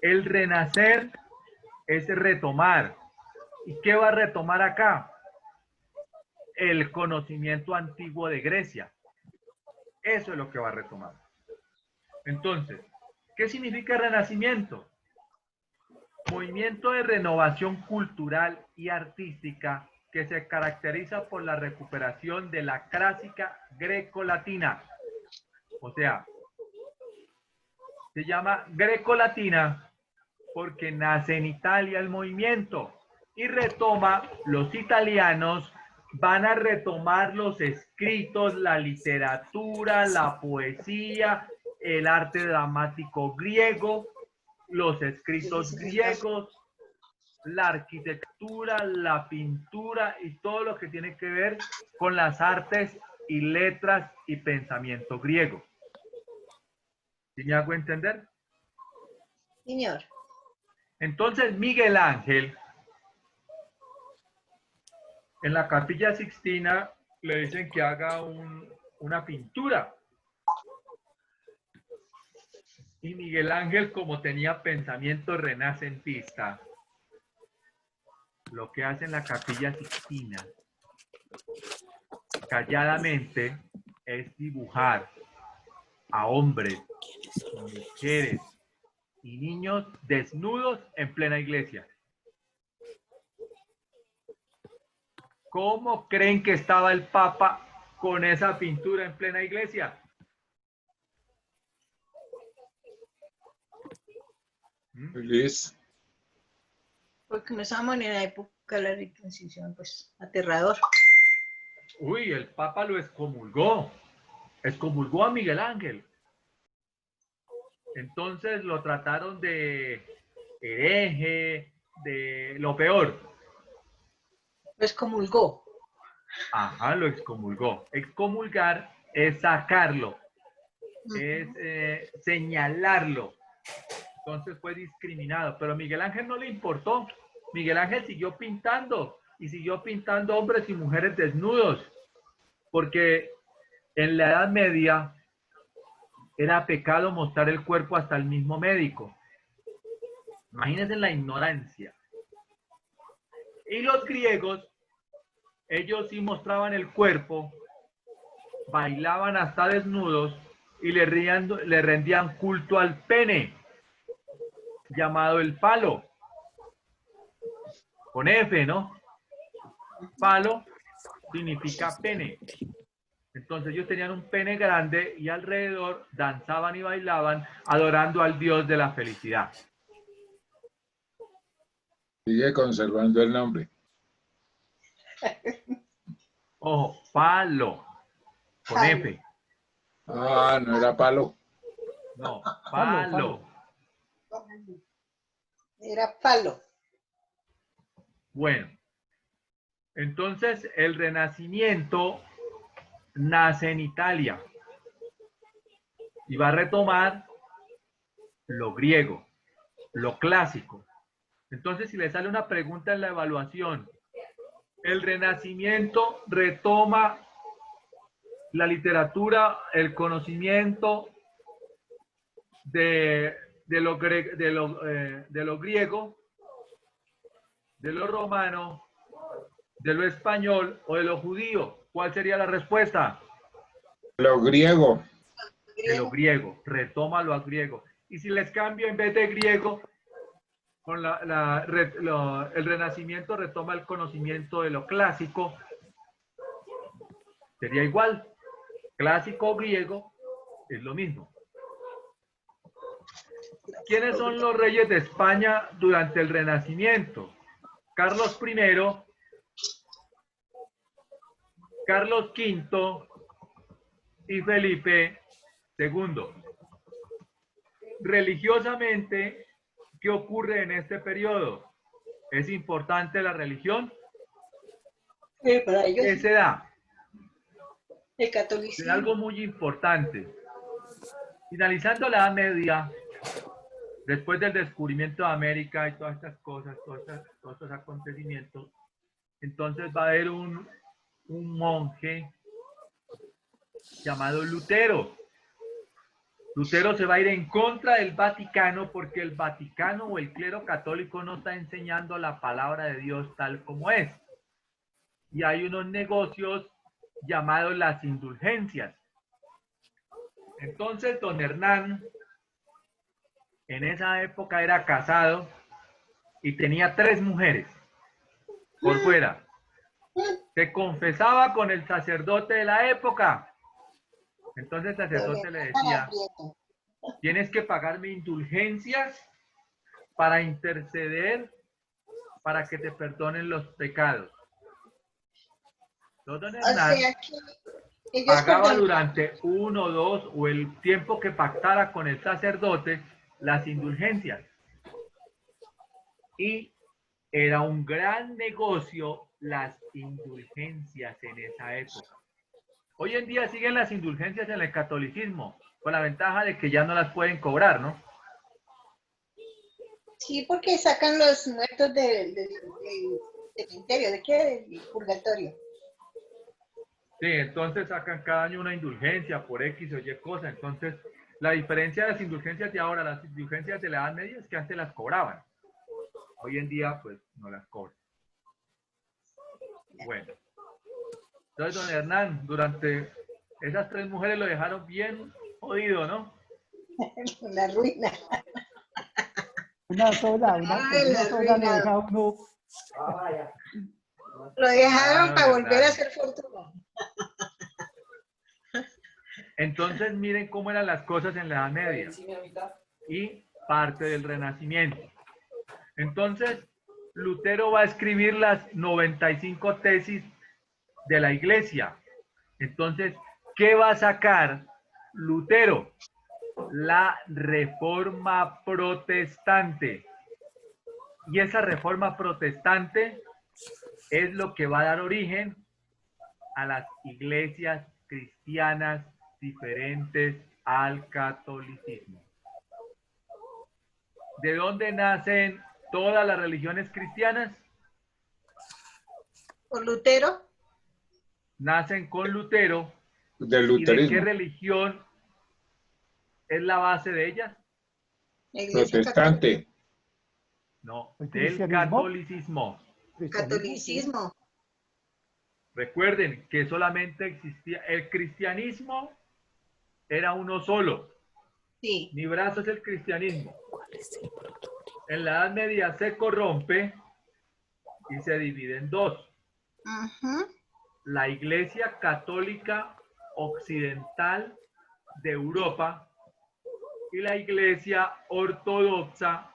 El renacer es retomar. ¿Y qué va a retomar acá? El conocimiento antiguo de Grecia. Eso es lo que va a retomar. Entonces, ¿qué significa renacimiento? Movimiento de renovación cultural y artística que se caracteriza por la recuperación de la clásica greco-latina. O sea, se llama greco-latina porque nace en Italia el movimiento y retoma, los italianos van a retomar los escritos, la literatura, la poesía, el arte dramático griego, los escritos griegos, la arquitectura, la pintura y todo lo que tiene que ver con las artes y letras y pensamiento griego. ¿Sí me hago entender? Señor. Entonces Miguel Ángel, en la Capilla Sixtina, le dicen que haga una pintura. Y Miguel Ángel, como tenía pensamiento renacentista, lo que hace en la Capilla Sixtina, calladamente, es dibujar a hombres, mujeres y niños desnudos en plena iglesia. ¿Cómo creen que estaba el Papa con esa pintura en plena iglesia? Feliz. Porque no estamos en la época de la Inquisición, pues aterrador. Uy, el Papa lo excomulgó. Excomulgó a Miguel Ángel. Entonces lo trataron de hereje, de lo peor. Lo excomulgó. Ajá, lo excomulgó. Excomulgar es sacarlo, es señalarlo. Entonces fue discriminado, pero a Miguel Ángel no le importó. Miguel Ángel siguió pintando y siguió pintando hombres y mujeres desnudos, porque en la Edad Media era pecado mostrar el cuerpo hasta el mismo médico. Imagínense la ignorancia. Y los griegos, ellos sí mostraban el cuerpo, bailaban hasta desnudos y le rendían culto al pene, llamado el palo. Con F, ¿no? Palo significa pene. Entonces ellos tenían un pene grande y alrededor danzaban y bailaban adorando al dios de la felicidad. Sigue conservando el nombre. Ojo, palo. Con Palo. F. Ah, no era palo. No, palo. Era palo. Bueno, entonces el Renacimiento nace en Italia y va a retomar lo griego, lo clásico. Entonces, si le sale una pregunta en la evaluación, el Renacimiento retoma la literatura, el conocimiento de lo griego, de lo romano, de lo español o de lo judío. ¿Cuál sería la respuesta? Lo griego. De lo griego, retómalo a griego. Y si les cambio en vez de griego, con el Renacimiento retoma el conocimiento de lo clásico, sería igual. Clásico o griego es lo mismo. ¿Quiénes son los reyes de España durante el Renacimiento? Carlos I, Carlos V y Felipe II. Religiosamente, ¿qué ocurre en este periodo? ¿Es importante la religión? Para ellos, ¿Qué se da? el Es catolicismo. algo muy importante. Finalizando la Edad Media, después del descubrimiento de América y todas estas cosas, todos estos acontecimientos, entonces va a haber un monje llamado Lutero. Lutero se va a ir en contra del Vaticano porque el Vaticano o el clero católico no está enseñando la palabra de Dios tal como es. Y hay unos negocios llamados las indulgencias. Entonces, don Hernán, en esa época era casado y tenía 3 mujeres por fuera. Se confesaba con el sacerdote de la época. Entonces el sacerdote le decía, tienes que pagarme indulgencias para interceder para que te perdonen los pecados. Entonces, don O Hernán sea que ellos pagaba perdonan. durante 1, 2 o el tiempo que pactara con el sacerdote las indulgencias. Y era un gran negocio las indulgencias en esa época. Hoy en día siguen las indulgencias en el catolicismo, con la ventaja de que ya no las pueden cobrar, ¿no? Sí, porque sacan los muertos del cementerio, ¿de qué? Del purgatorio. Sí, entonces sacan cada año una indulgencia por X o Y cosa. Entonces, la diferencia de las indulgencias de ahora, las indulgencias de la Edad Media, es que antes las cobraban. Hoy en día, pues, no las cobran. Bueno. Entonces, don Hernán, durante esas 3 mujeres lo dejaron bien jodido, ¿no? La ruina. Una sola, una Ay, la sola lo ruina. deja uno. Lo dejaron Ah, para don volver a Hernán. hacer fortuna. Entonces, miren cómo eran las cosas en la Edad Media y parte del Renacimiento. Entonces, Lutero va a escribir las 95 tesis de la Iglesia. Entonces, ¿qué va a sacar Lutero? La Reforma Protestante. Y esa Reforma Protestante es lo que va a dar origen a las iglesias cristianas diferentes al catolicismo. ¿De dónde nacen todas las religiones cristianas? Por Lutero. Nacen con Lutero. Del ¿Y de qué luterismo. religión es la base de ellas? La Iglesia Católica. Protestante. No, ¿El del cristianismo? catolicismo. Catolicismo. Recuerden que solamente existía el cristianismo, era uno solo. Sí. Mi brazo es el cristianismo. En la Edad Media se corrompe y se divide en 2. Ujú. La Iglesia Católica Occidental de Europa y la Iglesia Ortodoxa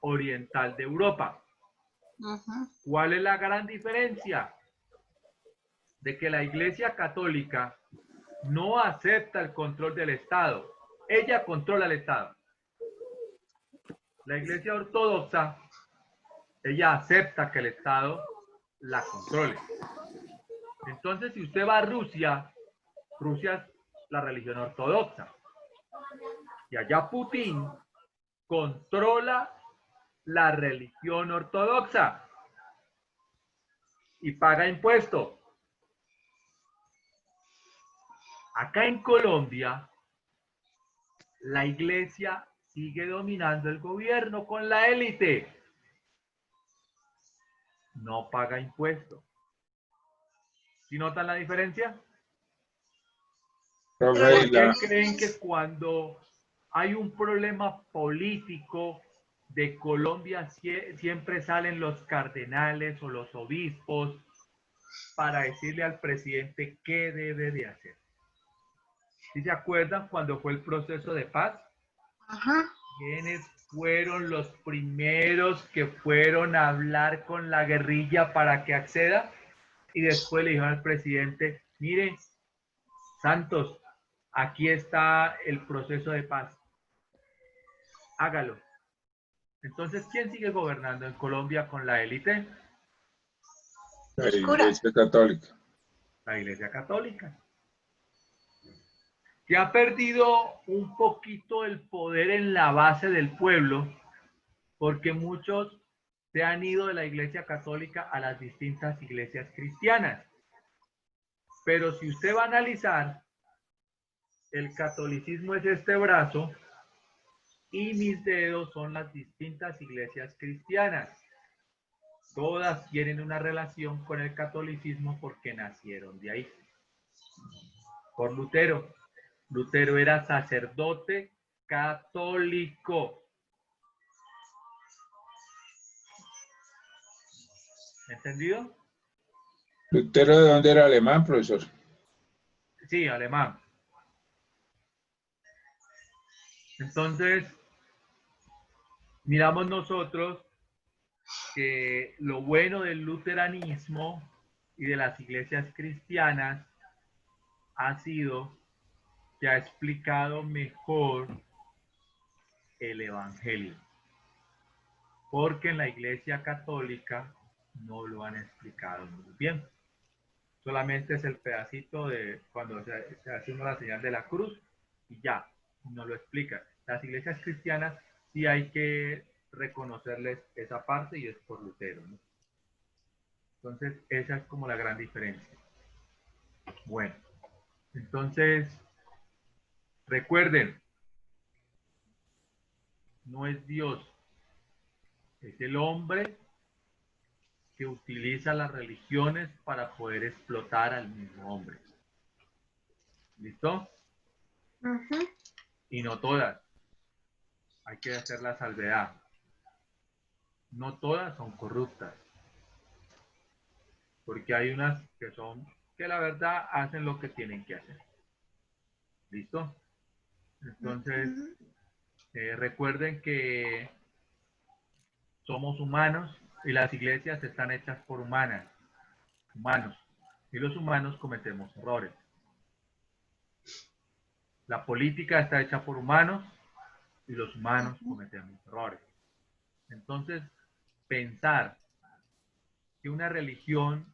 Oriental de Europa. Ujú. ¿Cuál es la gran diferencia? De que la Iglesia Católica no acepta el control del Estado. Ella controla el Estado. La Iglesia Ortodoxa, ella acepta que el Estado la controle. Entonces, si usted va a Rusia, Rusia es la religión ortodoxa. Y allá Putin controla la religión ortodoxa y paga impuestos. Acá en Colombia, la iglesia sigue dominando el gobierno con la élite. No paga impuestos. ¿Sí notan la diferencia? Profe, ¿Por qué creen que cuando hay un problema político de Colombia siempre salen los cardenales o los obispos para decirle al presidente qué debe de hacer? ¿Sí se acuerdan cuando fue el proceso de paz? Ajá. ¿Quiénes fueron los primeros que fueron a hablar con la guerrilla para que acceda? Y después le dijeron al presidente, mire, Santos, aquí está el proceso de paz. Hágalo. Entonces, ¿quién sigue gobernando en Colombia con la élite? la Iglesia Católica. La Iglesia Católica. Que ha perdido un poquito el poder en la base del pueblo, porque muchos se han ido de la Iglesia Católica a las distintas iglesias cristianas. Pero si usted va a analizar, el catolicismo es este brazo y mis dedos son las distintas iglesias cristianas. Todas tienen una relación con el catolicismo porque nacieron de ahí. Por Lutero. Lutero era sacerdote católico. ¿Entendido? ¿Lutero de dónde era? Alemán, profesor. Sí, alemán. Entonces, Miramos nosotros que lo bueno del luteranismo y de las iglesias cristianas ha sido que ha explicado mejor el evangelio, porque en la iglesia católica no lo han explicado muy bien. Solamente es el pedacito de cuando se hace la señal de la cruz y ya, no lo explica. Las iglesias cristianas sí hay que reconocerles esa parte y es por Lutero, ¿no? Entonces, esa es como la gran diferencia. Bueno, entonces, recuerden, no es Dios, es el hombre que utiliza las religiones para poder explotar al mismo hombre. ¿Listo? Ujú. Y no todas. Hay que hacer la salvedad. No todas son corruptas. Porque hay unas que la verdad hacen lo que tienen que hacer. ¿Listo? Entonces, recuerden que somos humanos y las iglesias están hechas por humanos. Y los humanos cometemos errores. La política está hecha por humanos y los humanos cometemos errores. Entonces, pensar que una religión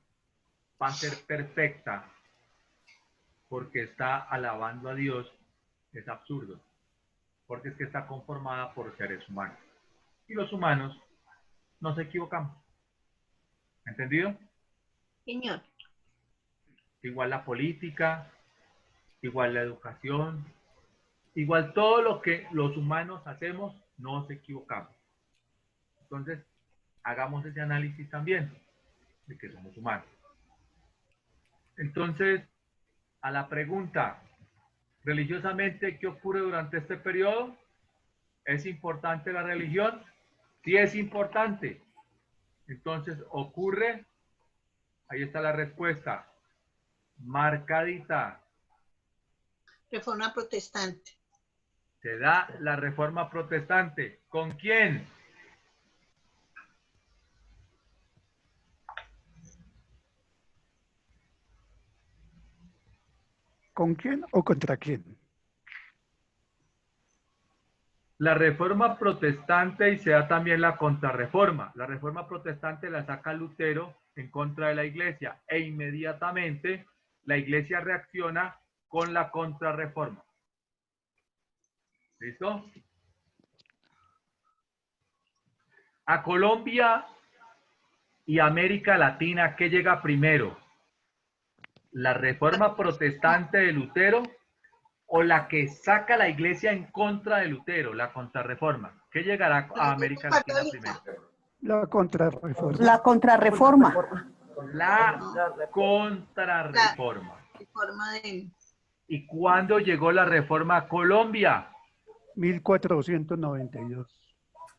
va a ser perfecta porque está alabando a Dios es absurdo, porque es que está conformada por seres humanos. Y los humanos nos equivocamos. ¿Entendido? Señor. Igual la política, igual la educación, igual todo lo que los humanos hacemos, nos equivocamos. Entonces, hagamos ese análisis también de que somos humanos. Entonces, a la pregunta, religiosamente, ¿qué ocurre durante este periodo? ¿Es importante la religión? Sí es importante. Entonces, ocurre, ahí está la respuesta, marcadita. Reforma protestante. Se da la reforma protestante. ¿Con quién? ¿Con quién o contra quién? La reforma protestante y se da también la contrarreforma. La reforma protestante la saca Lutero en contra de la iglesia e inmediatamente la iglesia reacciona con la contrarreforma. ¿Listo? A Colombia y América Latina, ¿qué llega primero? ¿La reforma protestante de Lutero o la que saca la iglesia en contra de Lutero, la contrarreforma? ¿Qué llegará a América Latina primero? La contrarreforma. La contrarreforma. La contrarreforma. Reforma de... ¿Y cuándo llegó la reforma a Colombia? 1492.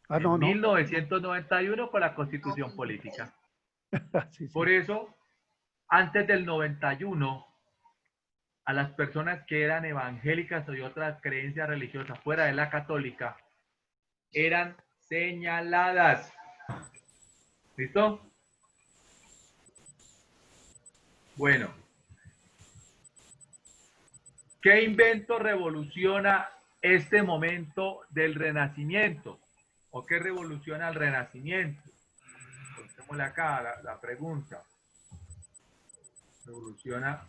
Ah, no, En no. 1991 con la Constitución Política. Sí, sí. Por eso, antes del 91, a las personas que eran evangélicas o de otras creencias religiosas fuera de la católica, eran señaladas. ¿Listo? Bueno. ¿Qué invento revoluciona este momento del Renacimiento? ¿O qué revoluciona el Renacimiento? Pongámosle acá la pregunta. Revoluciona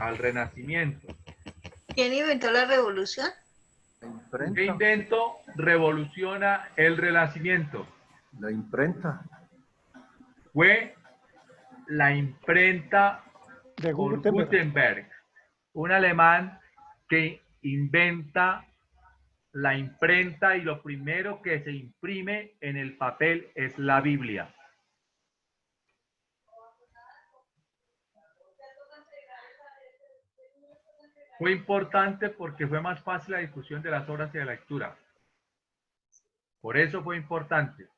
al Renacimiento. ¿Quién inventó la revolución? ¿Qué invento revoluciona el Renacimiento? La imprenta. Fue la imprenta De por Gutenberg. Gutenberg, un alemán que inventa la imprenta y lo primero que se imprime en el papel es la Biblia. Fue importante porque fue más fácil la difusión de las obras y de la lectura. Por eso fue importante.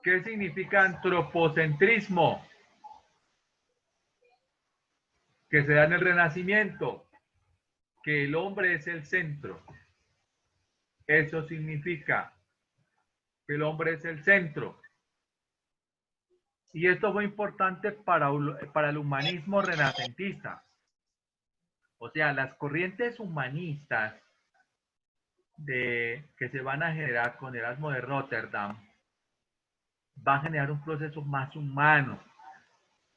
¿Qué significa antropocentrismo? Que se da en el Renacimiento, que el hombre es el centro. Eso significa que el hombre es el centro. Y esto fue importante para el humanismo renacentista. O sea, las corrientes humanistas que se van a generar con Erasmo de Rotterdam va a generar un proceso más humano.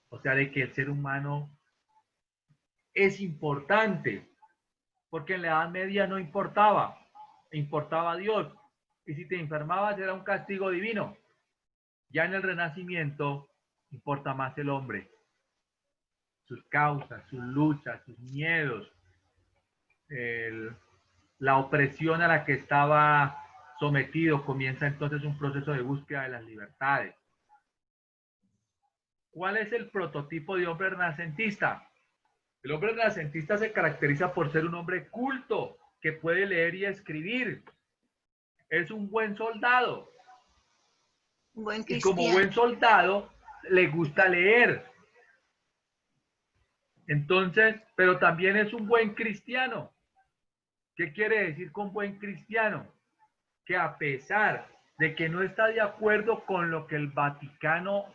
O sea, de que el ser humano es importante. Porque en la Edad Media no importaba. Importaba Dios. Y si te enfermabas era un castigo divino. Ya en el Renacimiento importa más el hombre. Sus causas, sus luchas, sus miedos. La opresión a la que estaba sometido. Comienza entonces un proceso de búsqueda de las libertades. ¿Cuál es el prototipo de hombre renacentista? El hombre renacentista se caracteriza por ser un hombre culto, que puede leer y escribir. Es un buen soldado. Un buen Y cristiano. como buen soldado, le gusta leer. Entonces, pero también es un buen cristiano. ¿Qué quiere decir con buen cristiano? Que a pesar de que no está de acuerdo con lo que el Vaticano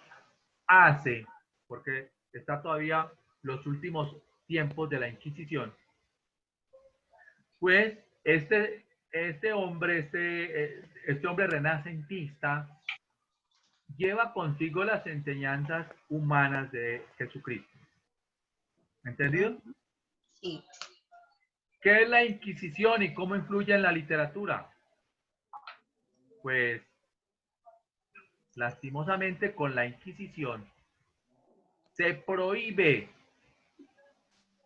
hace, porque está todavía los últimos tiempos de la Inquisición, pues este hombre renacentista lleva consigo las enseñanzas humanas de Jesucristo. ¿Entendido? Sí. ¿Qué es la Inquisición y cómo influye en la literatura? Pues, lastimosamente, con la Inquisición se prohíbe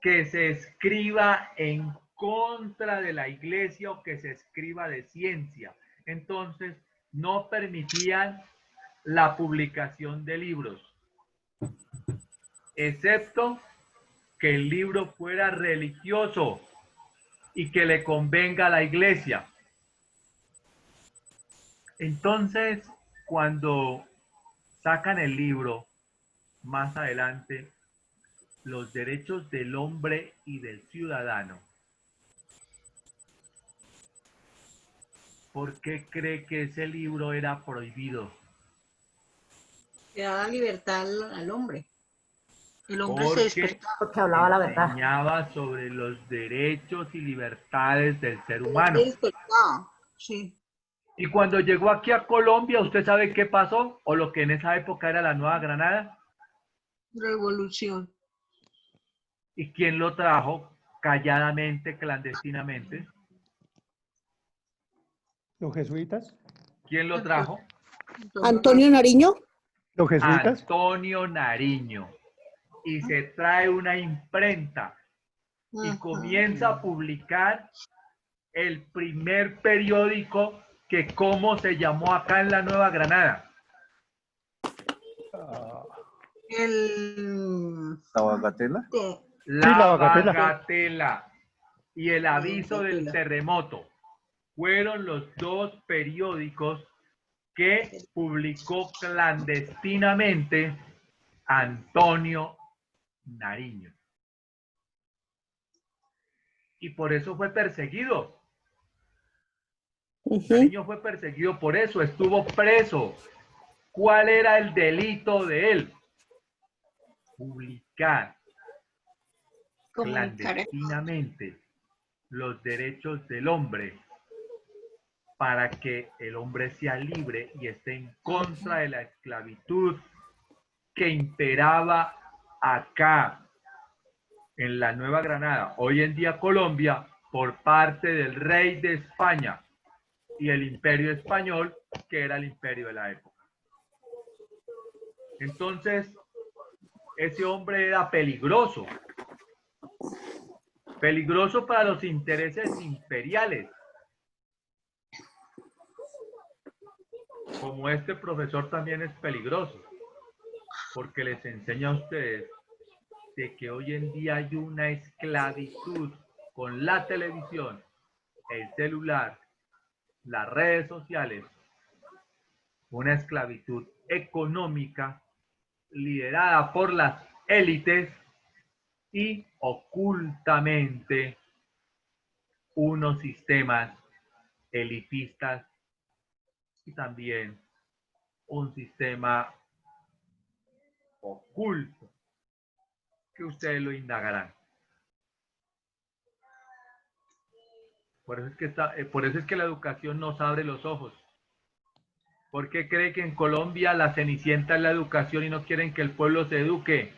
que se escriba en contra de la iglesia o que se escriba de ciencia. Entonces, no permitían la publicación de libros, excepto que el libro fuera religioso y que le convenga a la iglesia. Entonces, cuando sacan el libro, más adelante, los derechos del hombre y del ciudadano, ¿por qué cree que ese libro era prohibido? Le daba libertad al hombre. El hombre se Porque despertaba. Porque hablaba la verdad. enseñaba sobre los derechos y libertades del ser humano. Se despertaba, sí. Y cuando llegó aquí a Colombia, ¿usted sabe qué pasó? O lo que en esa época era la Nueva Granada. Revolución. ¿Y quién lo trajo calladamente, clandestinamente? ¿Los jesuitas? ¿Quién lo trajo? Antonio Nariño. ¿Los jesuitas? Antonio Nariño. Y se trae una imprenta y comienza a publicar el primer periódico que ¿cómo se llamó acá en la Nueva Granada? ¿La Bagatela? La Bagatela y el Aviso del Terremoto. Fueron los dos periódicos que publicó clandestinamente Antonio Nariño. Y por eso fue perseguido. Nariño fue perseguido por eso, estuvo preso. ¿Cuál era el delito de él? Publicar clandestinamente los derechos del hombre para que el hombre sea libre y esté en contra de la esclavitud que imperaba acá en la Nueva Granada, hoy en día Colombia, por parte del rey de España y el imperio español, que era el imperio de la época. Entonces, ese hombre era peligroso. Peligroso para los intereses imperiales. Como este profesor también es peligroso, porque les enseña a ustedes de que hoy en día hay una esclavitud con la televisión, el celular, las redes sociales, una esclavitud económica liderada por las élites y ocultamente unos sistemas elitistas y también un sistema oculto que ustedes lo indagarán. Por eso es que la educación nos abre los ojos. ¿Por qué cree que en Colombia la cenicienta es la educación y no quieren que el pueblo se eduque?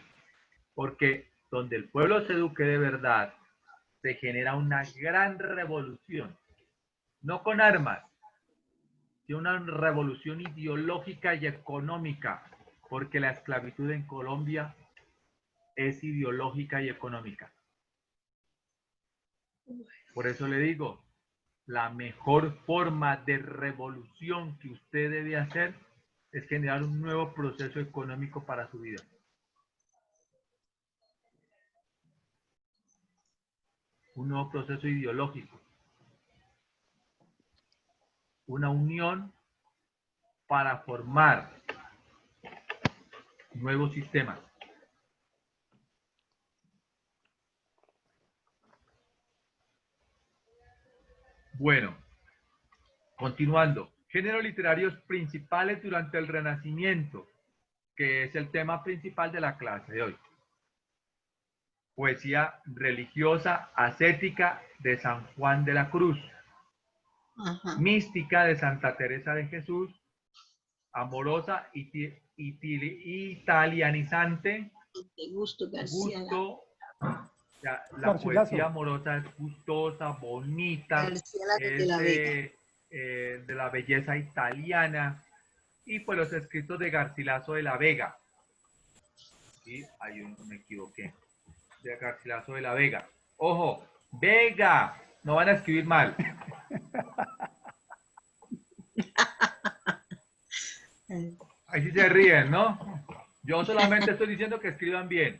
Porque donde el pueblo se eduque de verdad, se genera una gran revolución. No con armas, sino una revolución ideológica y económica. Porque la esclavitud en Colombia es ideológica y económica. Por eso le digo, la mejor forma de revolución que usted debe hacer es generar un nuevo proceso económico para su vida. Un nuevo proceso ideológico. Una unión para formar nuevos sistemas. Bueno, continuando. Géneros literarios principales durante el Renacimiento, que es el tema principal de la clase de hoy. Poesía religiosa ascética de San Juan de la Cruz. Ajá. Mística de Santa Teresa de Jesús. Amorosa italianizante. De Gusto García. La poesía amorosa es gustosa, bonita, de la belleza italiana. Y pues los escritos de Garcilaso de la Vega. ¿Sí? Me equivoqué. De Garcilaso de la Vega. Ojo, Vega, no van a escribir mal. Ahí sí se ríen, ¿no? Yo solamente estoy diciendo que escriban bien.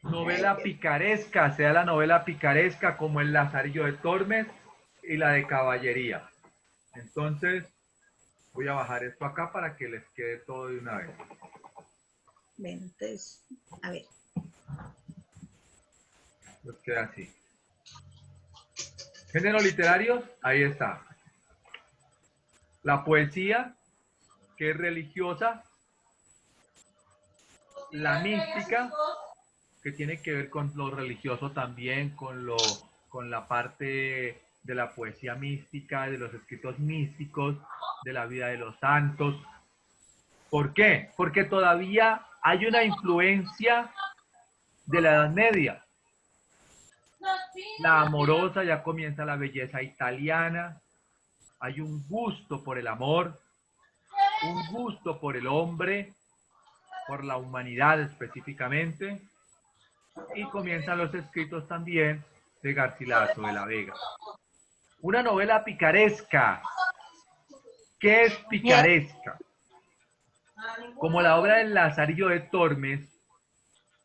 Novela picaresca, sea la novela picaresca como El Lazarillo de Tormes y la de Caballería. Entonces, voy a bajar esto acá para que les quede todo de una vez. Entonces, a ver. Les queda así. Géneros literarios, ahí está. La poesía, que es religiosa. La mística, que tiene que ver con lo religioso también, con la parte de la poesía mística, de los escritos místicos, de la vida de los santos. ¿Por qué? Porque todavía hay una influencia de la Edad Media. La amorosa, ya comienza la belleza italiana, hay un gusto por el amor, un gusto por el hombre, por la humanidad específicamente, y comienzan los escritos también de Garcilaso de la Vega. Una novela picaresca. ¿Qué es picaresca? Como la obra del Lazarillo de Tormes,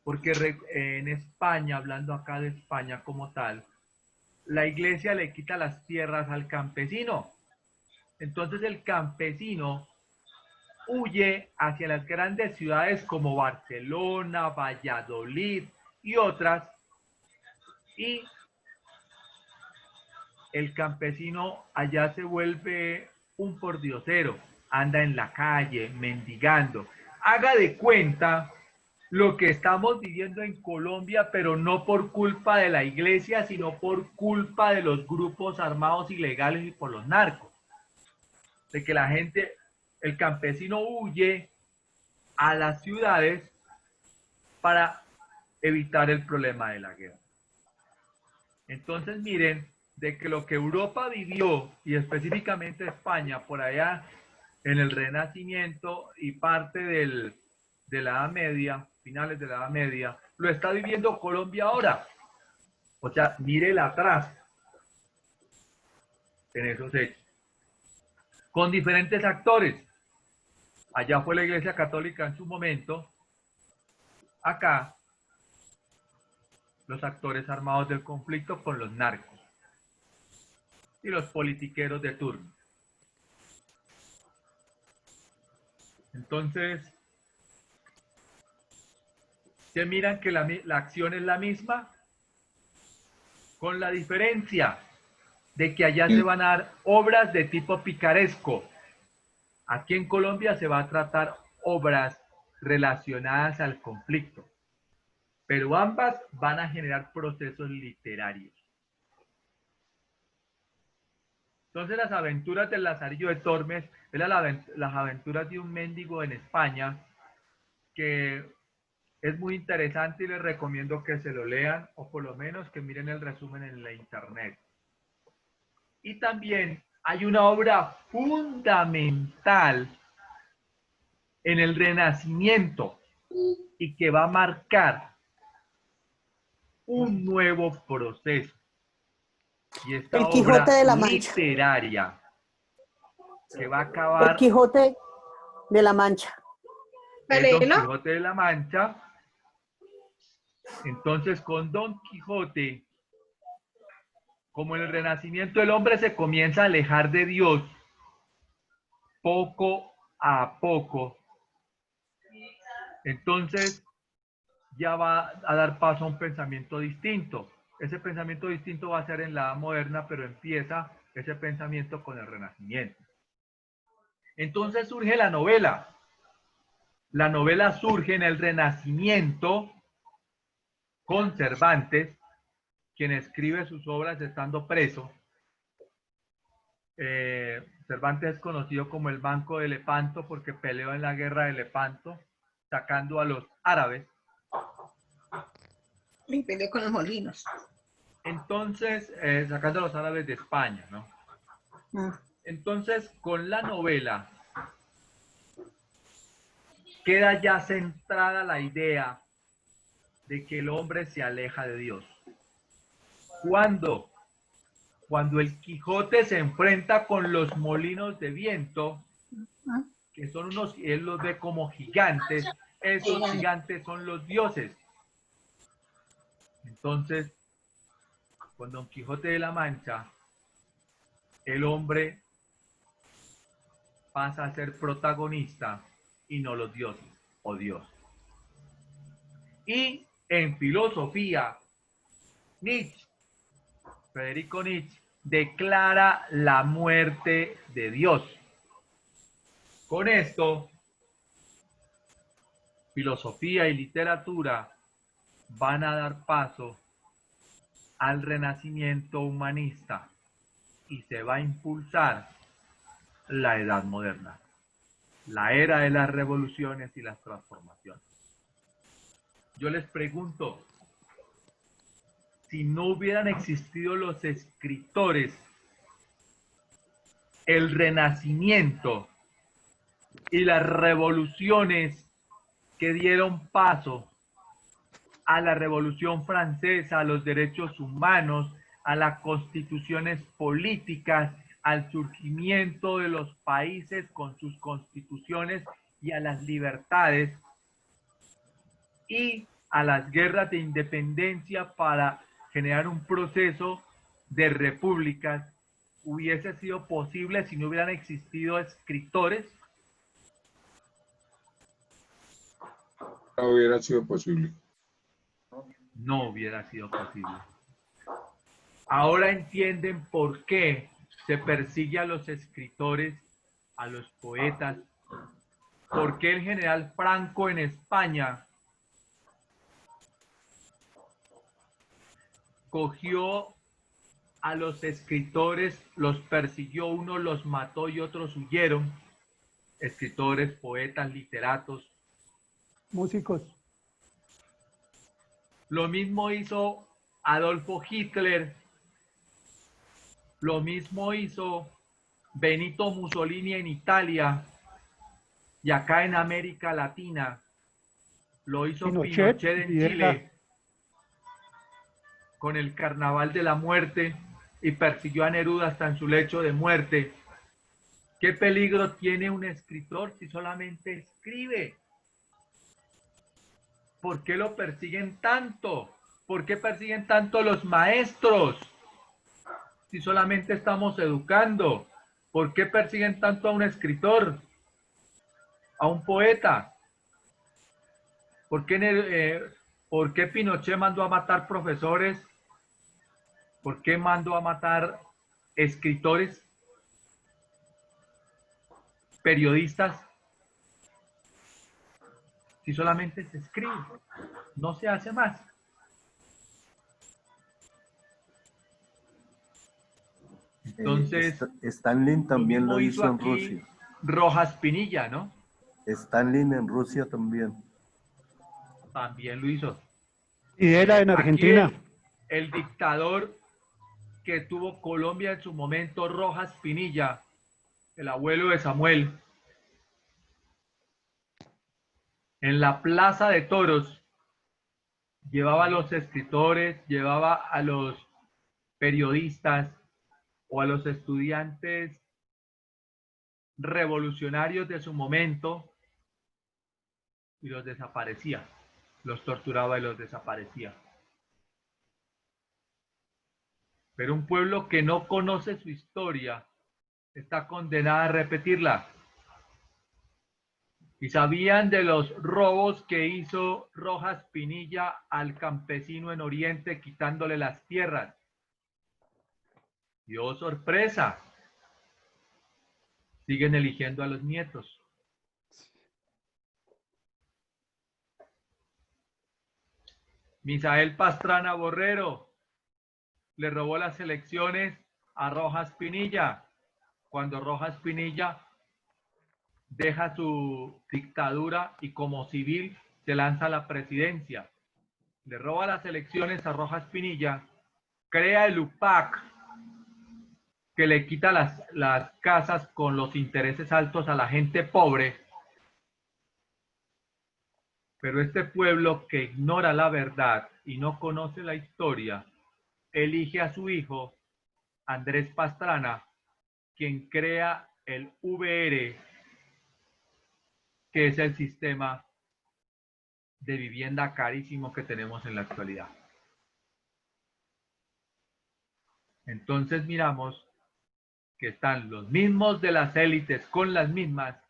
porque en España, hablando acá de España como tal, la iglesia le quita las tierras al campesino. Entonces el campesino huye hacia las grandes ciudades como Barcelona, Valladolid y otras, y el campesino allá se vuelve un pordiosero, anda en la calle mendigando. Haga de cuenta lo que estamos viviendo en Colombia, pero no por culpa de la iglesia, sino por culpa de los grupos armados ilegales y por los narcos. De que la gente, el campesino huye a las ciudades para evitar el problema de la guerra. Entonces miren, de que lo que Europa vivió, y específicamente España, por allá en el Renacimiento y parte de la Edad Media, finales de la Edad Media, lo está viviendo Colombia ahora. O sea, mírela atrás en esos hechos. Con diferentes actores. Allá fue la Iglesia Católica en su momento. Acá, los actores armados del conflicto con los narcos y los politiqueros de turno. Entonces, ¿se miran que la acción es la misma? con la diferencia de que allá se van a dar obras de tipo picaresco. Aquí en Colombia se va a tratar obras relacionadas al conflicto, pero ambas van a generar procesos literarios. Entonces, las aventuras del Lazarillo de Tormes eran las aventuras de un mendigo en España, que es muy interesante y les recomiendo que se lo lean, o por lo menos que miren el resumen en la internet. Y también hay una obra fundamental en el Renacimiento y que va a marcar un nuevo proceso. Y esta El Quijote obra de la Mancha. literaria que va a El acabar Quijote de la Mancha. es Don ¿Léelo? Quijote de la Mancha. Entonces, con Don Quijote, como en el Renacimiento el hombre se comienza a alejar de Dios poco a poco, entonces ya va a dar paso a un pensamiento distinto. Ese pensamiento distinto va a ser en la Edad Moderna, pero empieza ese pensamiento con el Renacimiento. Entonces surge la novela. La novela surge en el Renacimiento con Cervantes, quien escribe sus obras estando preso. Cervantes es conocido como el Manco de Lepanto porque peleó en la guerra de Lepanto, sacando a los árabes. Y peleó con los molinos. Entonces, sacando a los árabes de España, ¿no? Entonces, con la novela queda ya centrada la idea de que el hombre se aleja de Dios. ¿Cuándo? Cuando el Quijote se enfrenta con los molinos de viento, que son unos, él los ve como gigantes, esos gigantes son los dioses. Entonces, con Don Quijote de la Mancha, el hombre pasa a ser protagonista y no los dioses o Dios. Y en filosofía, Nietzsche, Federico Nietzsche, declara la muerte de Dios. Con esto, filosofía y literatura van a dar paso al renacimiento humanista y se va a impulsar la Edad Moderna, la era de las revoluciones y las transformaciones. Yo les pregunto, si no hubieran existido los escritores, el Renacimiento y las revoluciones que dieron paso a la Revolución Francesa, a los derechos humanos, a las constituciones políticas, al surgimiento de los países con sus constituciones y a las libertades, y a las guerras de independencia para generar un proceso de repúblicas, hubiese sido posible si no hubieran existido escritores? No hubiera sido posible. No hubiera sido posible. Ahora entienden por qué se persigue a los escritores, a los poetas, por qué el general Franco en España cogió a los escritores, los persiguió, unos los mató y otros huyeron, escritores, poetas, literatos. Músicos. Lo mismo hizo Adolfo Hitler, lo mismo hizo Benito Mussolini en Italia, y acá en América Latina lo hizo Pinochet en Chile con el Carnaval de la Muerte y persiguió a Neruda hasta en su lecho de muerte. ¿Qué peligro tiene un escritor si solamente escribe? ¿Por qué lo persiguen tanto? ¿Por qué persiguen tanto los maestros si solamente estamos educando? ¿Por qué persiguen tanto a un escritor, a un poeta? ¿Por qué Pinochet mandó a matar profesores ¿Por qué mandó a matar escritores, periodistas, si solamente se escribe, no se hace más? Entonces, Stalin también lo hizo hizo en aquí Rusia. Rojas Pinilla, ¿no? Stalin en Rusia también. También lo hizo. Y era en Aquí Argentina. el dictador que tuvo Colombia en su momento, Rojas Pinilla, el abuelo de Samuel, en la Plaza de Toros, llevaba a los escritores, llevaba a los periodistas o a los estudiantes revolucionarios de su momento y los desaparecía, los torturaba y los desaparecía. Pero un pueblo que no conoce su historia está condenado a repetirla. Y sabían de los robos que hizo Rojas Pinilla al campesino en Oriente, quitándole las tierras. Y oh, sorpresa, siguen eligiendo a los nietos. Misael Pastrana Borrero le robó las elecciones a Rojas Pinilla, cuando Rojas Pinilla deja su dictadura y como civil se lanza a la presidencia. Le roba las elecciones a Rojas Pinilla, crea el UPAC, que le quita las casas con los intereses altos a la gente pobre. Pero este pueblo que ignora la verdad y no conoce la historia, elige a su hijo, Andrés Pastrana, quien crea el VR, que es el sistema de vivienda carísimo que tenemos en la actualidad. Entonces miramos que están los mismos de las élites con las mismas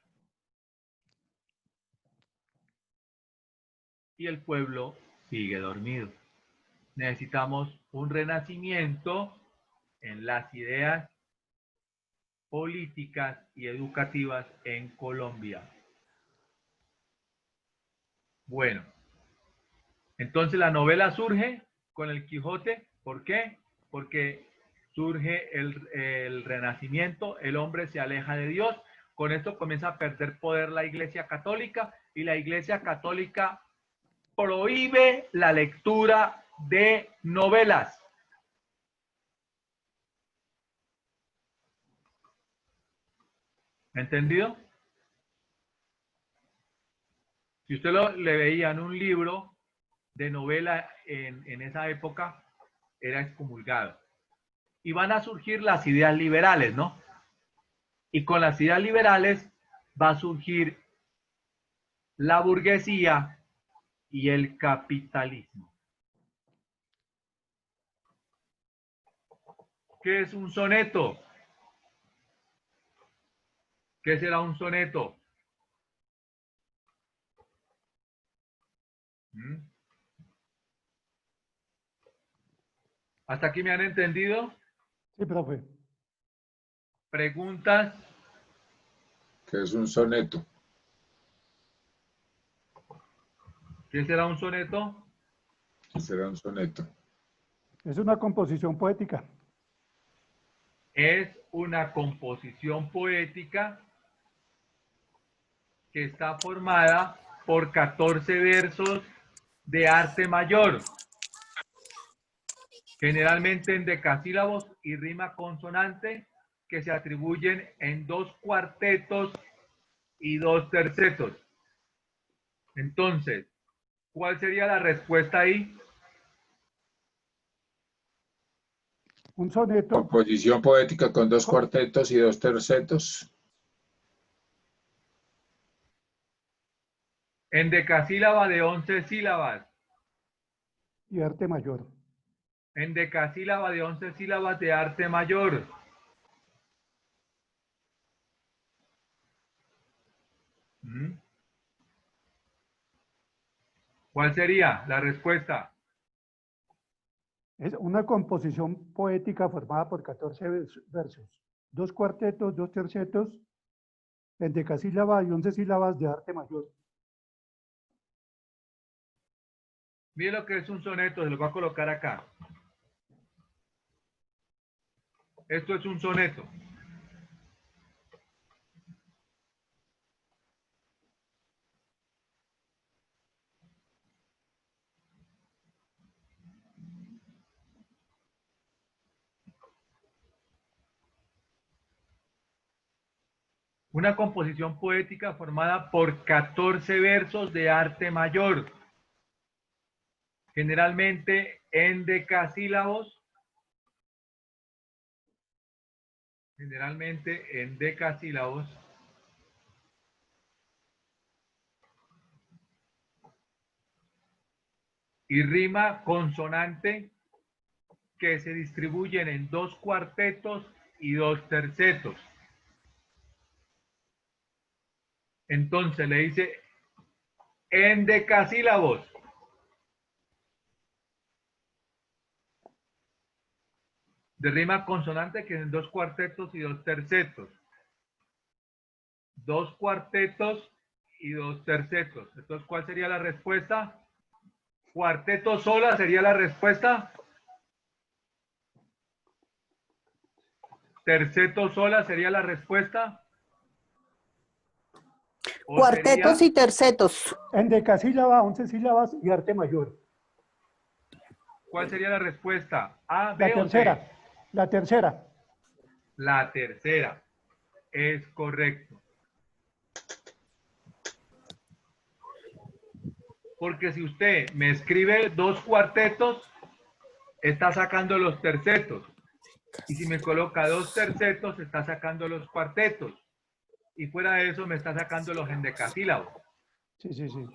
y el pueblo sigue dormido. Necesitamos un renacimiento en las ideas políticas y educativas en Colombia. Bueno, entonces la novela surge con el Quijote. ¿Por qué? Porque surge el renacimiento, el hombre se aleja de Dios. Con esto comienza a perder poder la Iglesia Católica y la Iglesia Católica prohíbe la lectura de novelas. ¿Entendido? Si usted le veía en un libro de novela en esa época, era excomulgado. Y van a surgir las ideas liberales, ¿no? Y con las ideas liberales va a surgir la burguesía y el capitalismo. ¿Qué es un soneto? ¿Qué será un soneto? ¿Hasta aquí me han entendido? Sí, profe. ¿Preguntas? ¿Qué es un soneto? ¿Qué será un soneto? ¿Qué será un soneto? Es una composición poética. Es una composición poética que está formada por 14 versos de arte mayor, generalmente en decasílabos y rima consonante, que se atribuyen en 2 cuartetos y 2 tercetos. Entonces, ¿cuál sería la respuesta ahí? Un soneto. Composición poética con 2 cuartetos y 2 tercetos. En decasílaba de 11 sílabas. Y arte mayor. En decasílaba de 11 sílabas de arte mayor. ¿Cuál sería la respuesta? Es una composición poética formada por 14 versos, 2 cuartetos, 2 tercetos, en decasílaba y 11 sílabas de arte mayor. Mire lo que es un soneto, se lo voy a colocar acá. Esto es un soneto. Una composición poética formada por 14 versos de arte mayor, generalmente en decasílabos, y rima consonante que se distribuyen en 2 cuartetos y 2 tercetos. Entonces le dice en decasílabos. De rima consonante que es en 2 cuartetos y 2 tercetos. 2 cuartetos y 2 tercetos. Entonces, ¿cuál sería la respuesta? ¿Cuarteto sola sería la respuesta? ¿Terceto sola sería la respuesta? ¿O Cuartetos sería y tercetos. En decasílaba, 11 sílabas y arte mayor. ¿Cuál sería la respuesta? ¿A, B La o C? tercera. La tercera. La tercera. Es correcto. Porque si usted me escribe 2 cuartetos, está sacando los tercetos. Y si me coloca 2 tercetos, está sacando los cuartetos. Y fuera de eso, me está sacando los endecasílabos. Sí, sí, sí.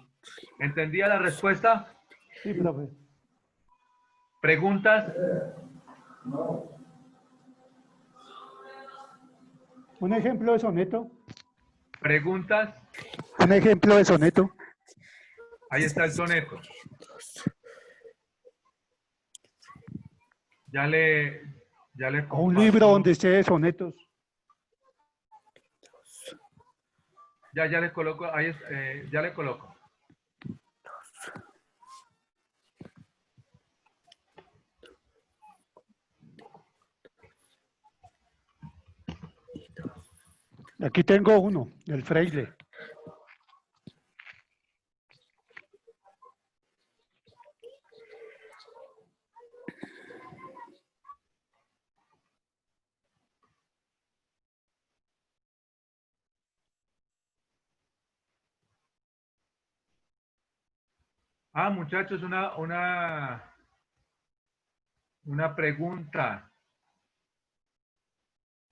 ¿Entendía la respuesta? Sí, profe. ¿Preguntas? Un ejemplo de soneto. ¿Preguntas? Un ejemplo de soneto. Ahí está el soneto. Ya le O un libro donde esté de sonetos. Ya le coloco, ahí ya le coloco. Aquí tengo uno, el fraile. Ah, muchachos, una pregunta.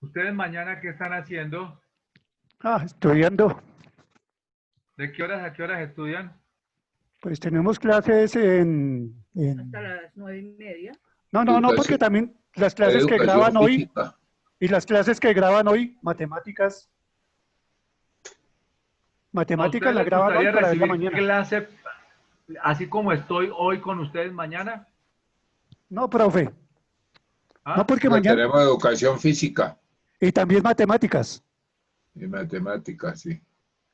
¿Ustedes mañana qué están haciendo? Estudiando. ¿De qué horas a qué horas estudian? Pues tenemos clases Hasta las 9:30. No, porque también las clases que Educación graban hoy física. y las clases que graban hoy, matemáticas. ¿A Matemáticas ustedes la les graban hoy gustaría para verla recibir mañana. clase así como estoy hoy con ustedes mañana? No, profe. ¿Ah? No, porque Porque mañana. tenemos educación física Y también matemáticas. y matemáticas, sí.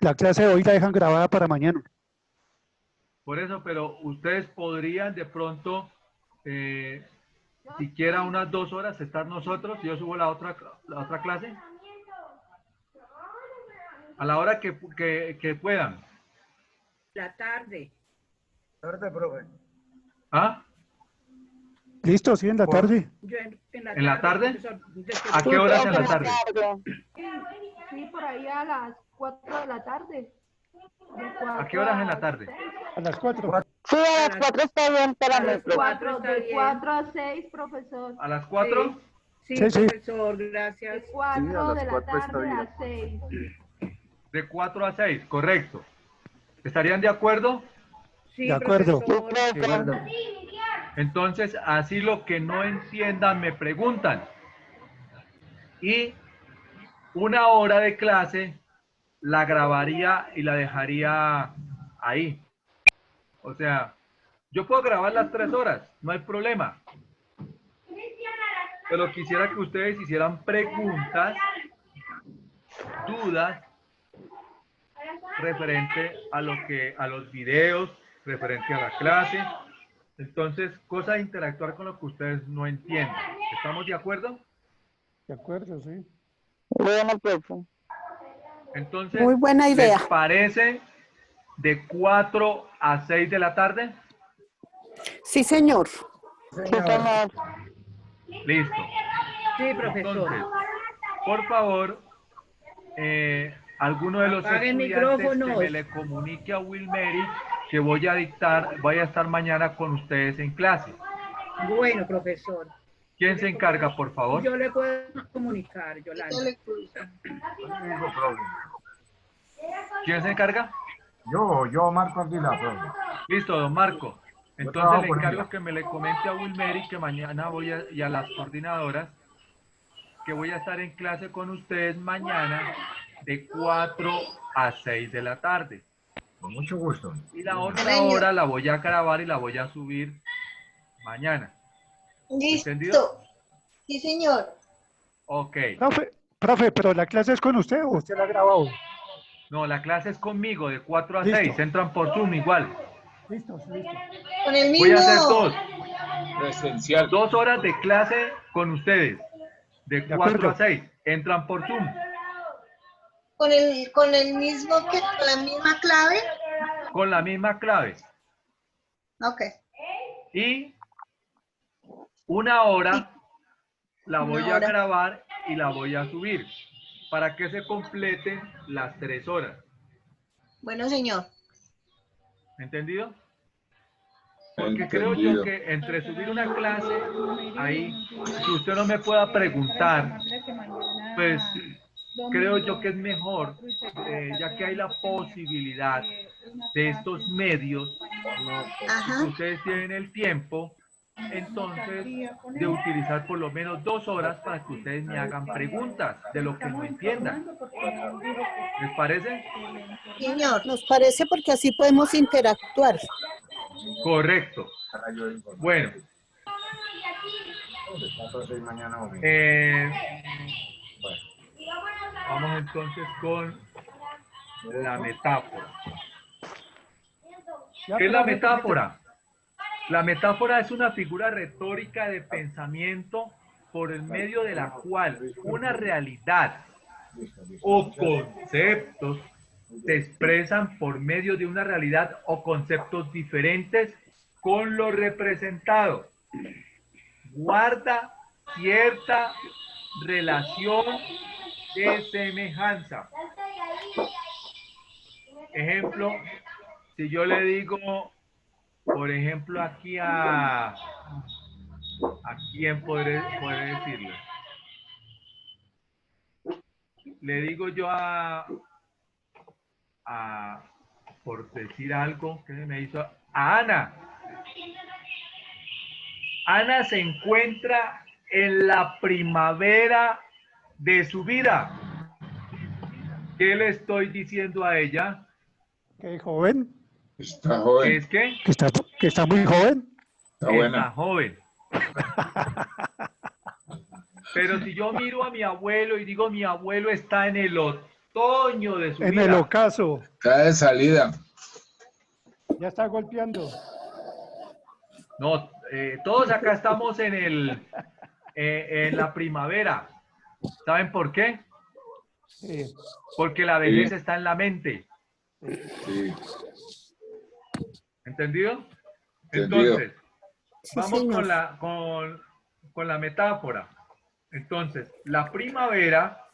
La clase de hoy la dejan grabada para mañana. Por eso, pero ustedes podrían de pronto, siquiera unas 2 horas, estar nosotros, y yo subo la otra clase, a la hora que puedan. La tarde. Tarde, profe. ¿Ah? Listo, sí, en la tarde. Yo ¿En la tarde? profesor, ¿A qué horas en la tarde? Sí, por ahí a las 4 de la tarde. ¿A qué horas en la tarde? A las 4. Sí, a las 4 está bien para mí. las 4 está De bien. 4 a 6, profesor. ¿A las 4? Sí, Sí, sí. profesor, gracias. De 4 Sí, a las de la 4 está tarde bien. a 6. De 4 a 6, correcto. ¿Estarían de acuerdo? Sí, De acuerdo. profesor. De acuerdo. Entonces, así lo que no entiendan me preguntan. Y una hora de clase la grabaría y la dejaría ahí. O sea, yo puedo grabar las 3 horas, no hay problema. pero quisiera que ustedes hicieran preguntas, dudas, referente a los videos, referente a la clase. Entonces, cosa de interactuar con lo que ustedes no entienden. ¿Estamos de acuerdo? De acuerdo, sí. Bueno, profe. Entonces, Muy buena idea. ¿les parece de 4 a 6 de la tarde? Sí, señor. Sí, señor. Listo. Sí, profesor. Entonces, por favor, alguno de los Apaguen estudiantes que micrófonos. me le comunique a Wilmary que voy a estar mañana con ustedes en clase. Bueno, profesor. ¿Quién se encarga, por favor? Yo le puedo comunicar, Yolanda. Conmigo, profe. ¿Quién se encarga? Yo, Marco Ardila, profe. Listo, don Marco. Entonces trabajo le con encargo ella. que me le comente a Wilmary que mañana y a las coordinadoras que voy a estar en clase con ustedes mañana de 4 a 6 de la tarde. Con mucho gusto. Y la otra hora la voy a grabar y la voy a subir mañana. ¿Entendido? Listo. Sí, señor. Ok. Profe, pero la clase es con usted o usted la graba hoy. No, la clase es conmigo de 4 a Listo. 6. Entran por Zoom igual. Listo, listo. Con el mismo. Voy a hacer 2. Presencial. 2 horas de clase con ustedes. De 4 acuerdo. a 6. Entran por Zoom. Con el mismo que con la misma clave. Con la misma clave. Ok. Y 1 hora la voy Una a hora. grabar y la voy a subir para que se completen las 3 horas. Bueno, señor. ¿Entendido? Porque creo yo que entre subir una clase ahí, si usted no me pueda preguntar, pues creo yo que es mejor, ya que hay la posibilidad de estos medios, Ajá. si ustedes tienen el tiempo, entonces de utilizar por lo menos 2 horas para que ustedes me hagan preguntas de lo que no entiendan. ¿Les parece? Señor. Nos parece porque así podemos interactuar. Correcto. Bueno. Vamos entonces con la metáfora. ¿Qué es la metáfora? La metáfora es una figura retórica de pensamiento por el medio de la cual una realidad o conceptos se expresan por medio de una realidad o conceptos diferentes con lo representado. Guarda cierta relación de semejanza. Ejemplo, si yo le digo, por ejemplo, aquí ¿a quién podré decirle? Le digo yo por decir algo, ¿qué me hizo? A Ana. Ana se encuentra en la primavera de su vida. ¿Qué le estoy diciendo a ella? ¿Qué joven? Está joven. ¿Es qué? Que está muy joven. Está buena. Está joven. Pero si yo miro a mi abuelo y digo, mi abuelo está en el otoño de su vida. En el ocaso. Está de salida. Ya está golpeando. No, todos acá estamos en la primavera. ¿Saben por qué? Sí. Porque la vejez Sí. está en la mente. Sí. ¿Entendido? Entendido. Entonces, Sí, vamos señor. con la metáfora. Entonces, la primavera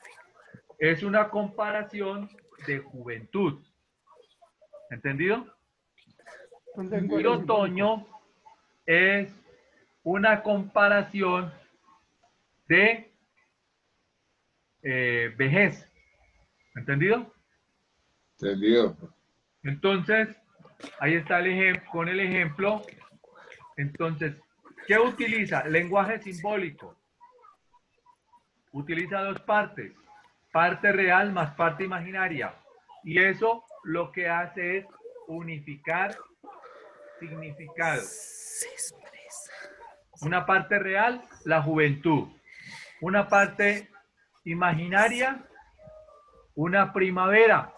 es una comparación de juventud. ¿Entendido? Un Y lenguaje otoño es una comparación de vejez. ¿Entendido? Entendido. Entonces, ahí está el ejemplo, con el ejemplo. Entonces, ¿qué utiliza? Lenguaje simbólico. Utiliza 2 partes, parte real más parte imaginaria. Y eso lo que hace es unificar significados. Una parte real, la juventud. una parte imaginaria, una primavera.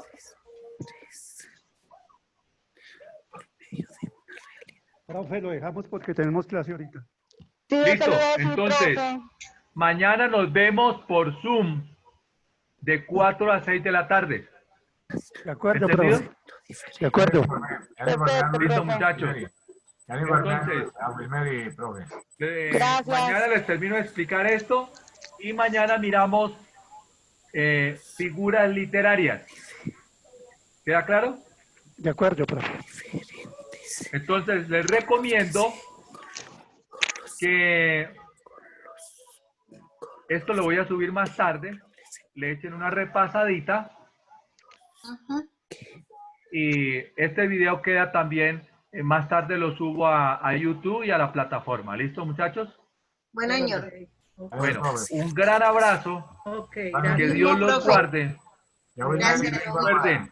Profe, lo dejamos porque tenemos clase ahorita. Sí, yo Listo, te lo voy a decir, entonces, profe. mañana nos vemos por Zoom de 4 a 6 de la tarde. De acuerdo, ¿Entendido? profe. De acuerdo. Perfecto, Listo, profe. muchachos. Entonces, profe. Gracias. mañana les termino de explicar esto y mañana miramos figuras literarias. ¿Queda claro? De acuerdo, profe. Entonces, les recomiendo que esto lo voy a subir más tarde, le echen una repasadita y este video queda también, más tarde lo subo a YouTube y a la plataforma. ¿Listo, muchachos? Bueno, señor. Bueno, un gran abrazo, Ok, que gracias. Dios los profe. guarde. Gracias, Y recuerden,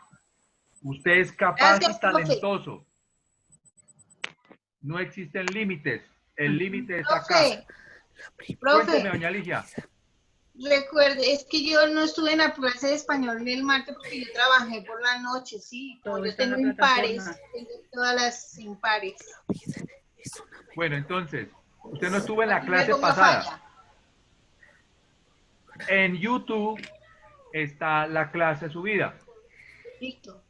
usted es capaz Gracias, y profe. talentoso. No existen límites. El límite es acá. Profe, Cuénteme, profe, doña Ligia. recuerde, es que yo no estuve en la clase de español el martes porque yo trabajé por la noche, sí. Todo Yo está en tengo la impares, plataforma. tengo todas las impares. Bueno, entonces, usted no estuvo en la Y clase luego me pasada. falla. En YouTube está la clase subida. Listo.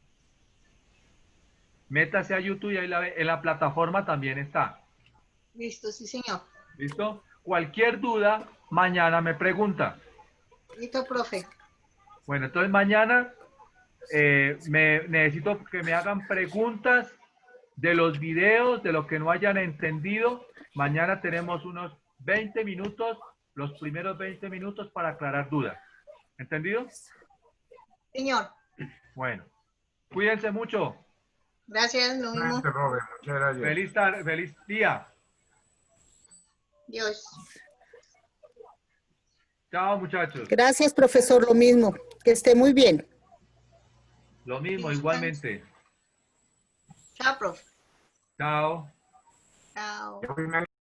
Métase a YouTube y ahí la ve. En la plataforma también está. Listo, sí, señor. ¿Listo? Cualquier duda, mañana me pregunta. Listo, profe. Bueno, entonces mañana necesito que me hagan preguntas de los videos, de lo que no hayan entendido. Mañana tenemos unos 20 minutos, los primeros 20 minutos para aclarar dudas. ¿Entendido? Señor, Bueno, cuídense mucho. gracias, lo mismo. Muchas gracias. Feliz tarde, feliz día. Dios. Chao, muchachos. Gracias, profesor, lo mismo. Que esté muy bien. Lo mismo, igualmente. Chao, profe. Chao. Chao.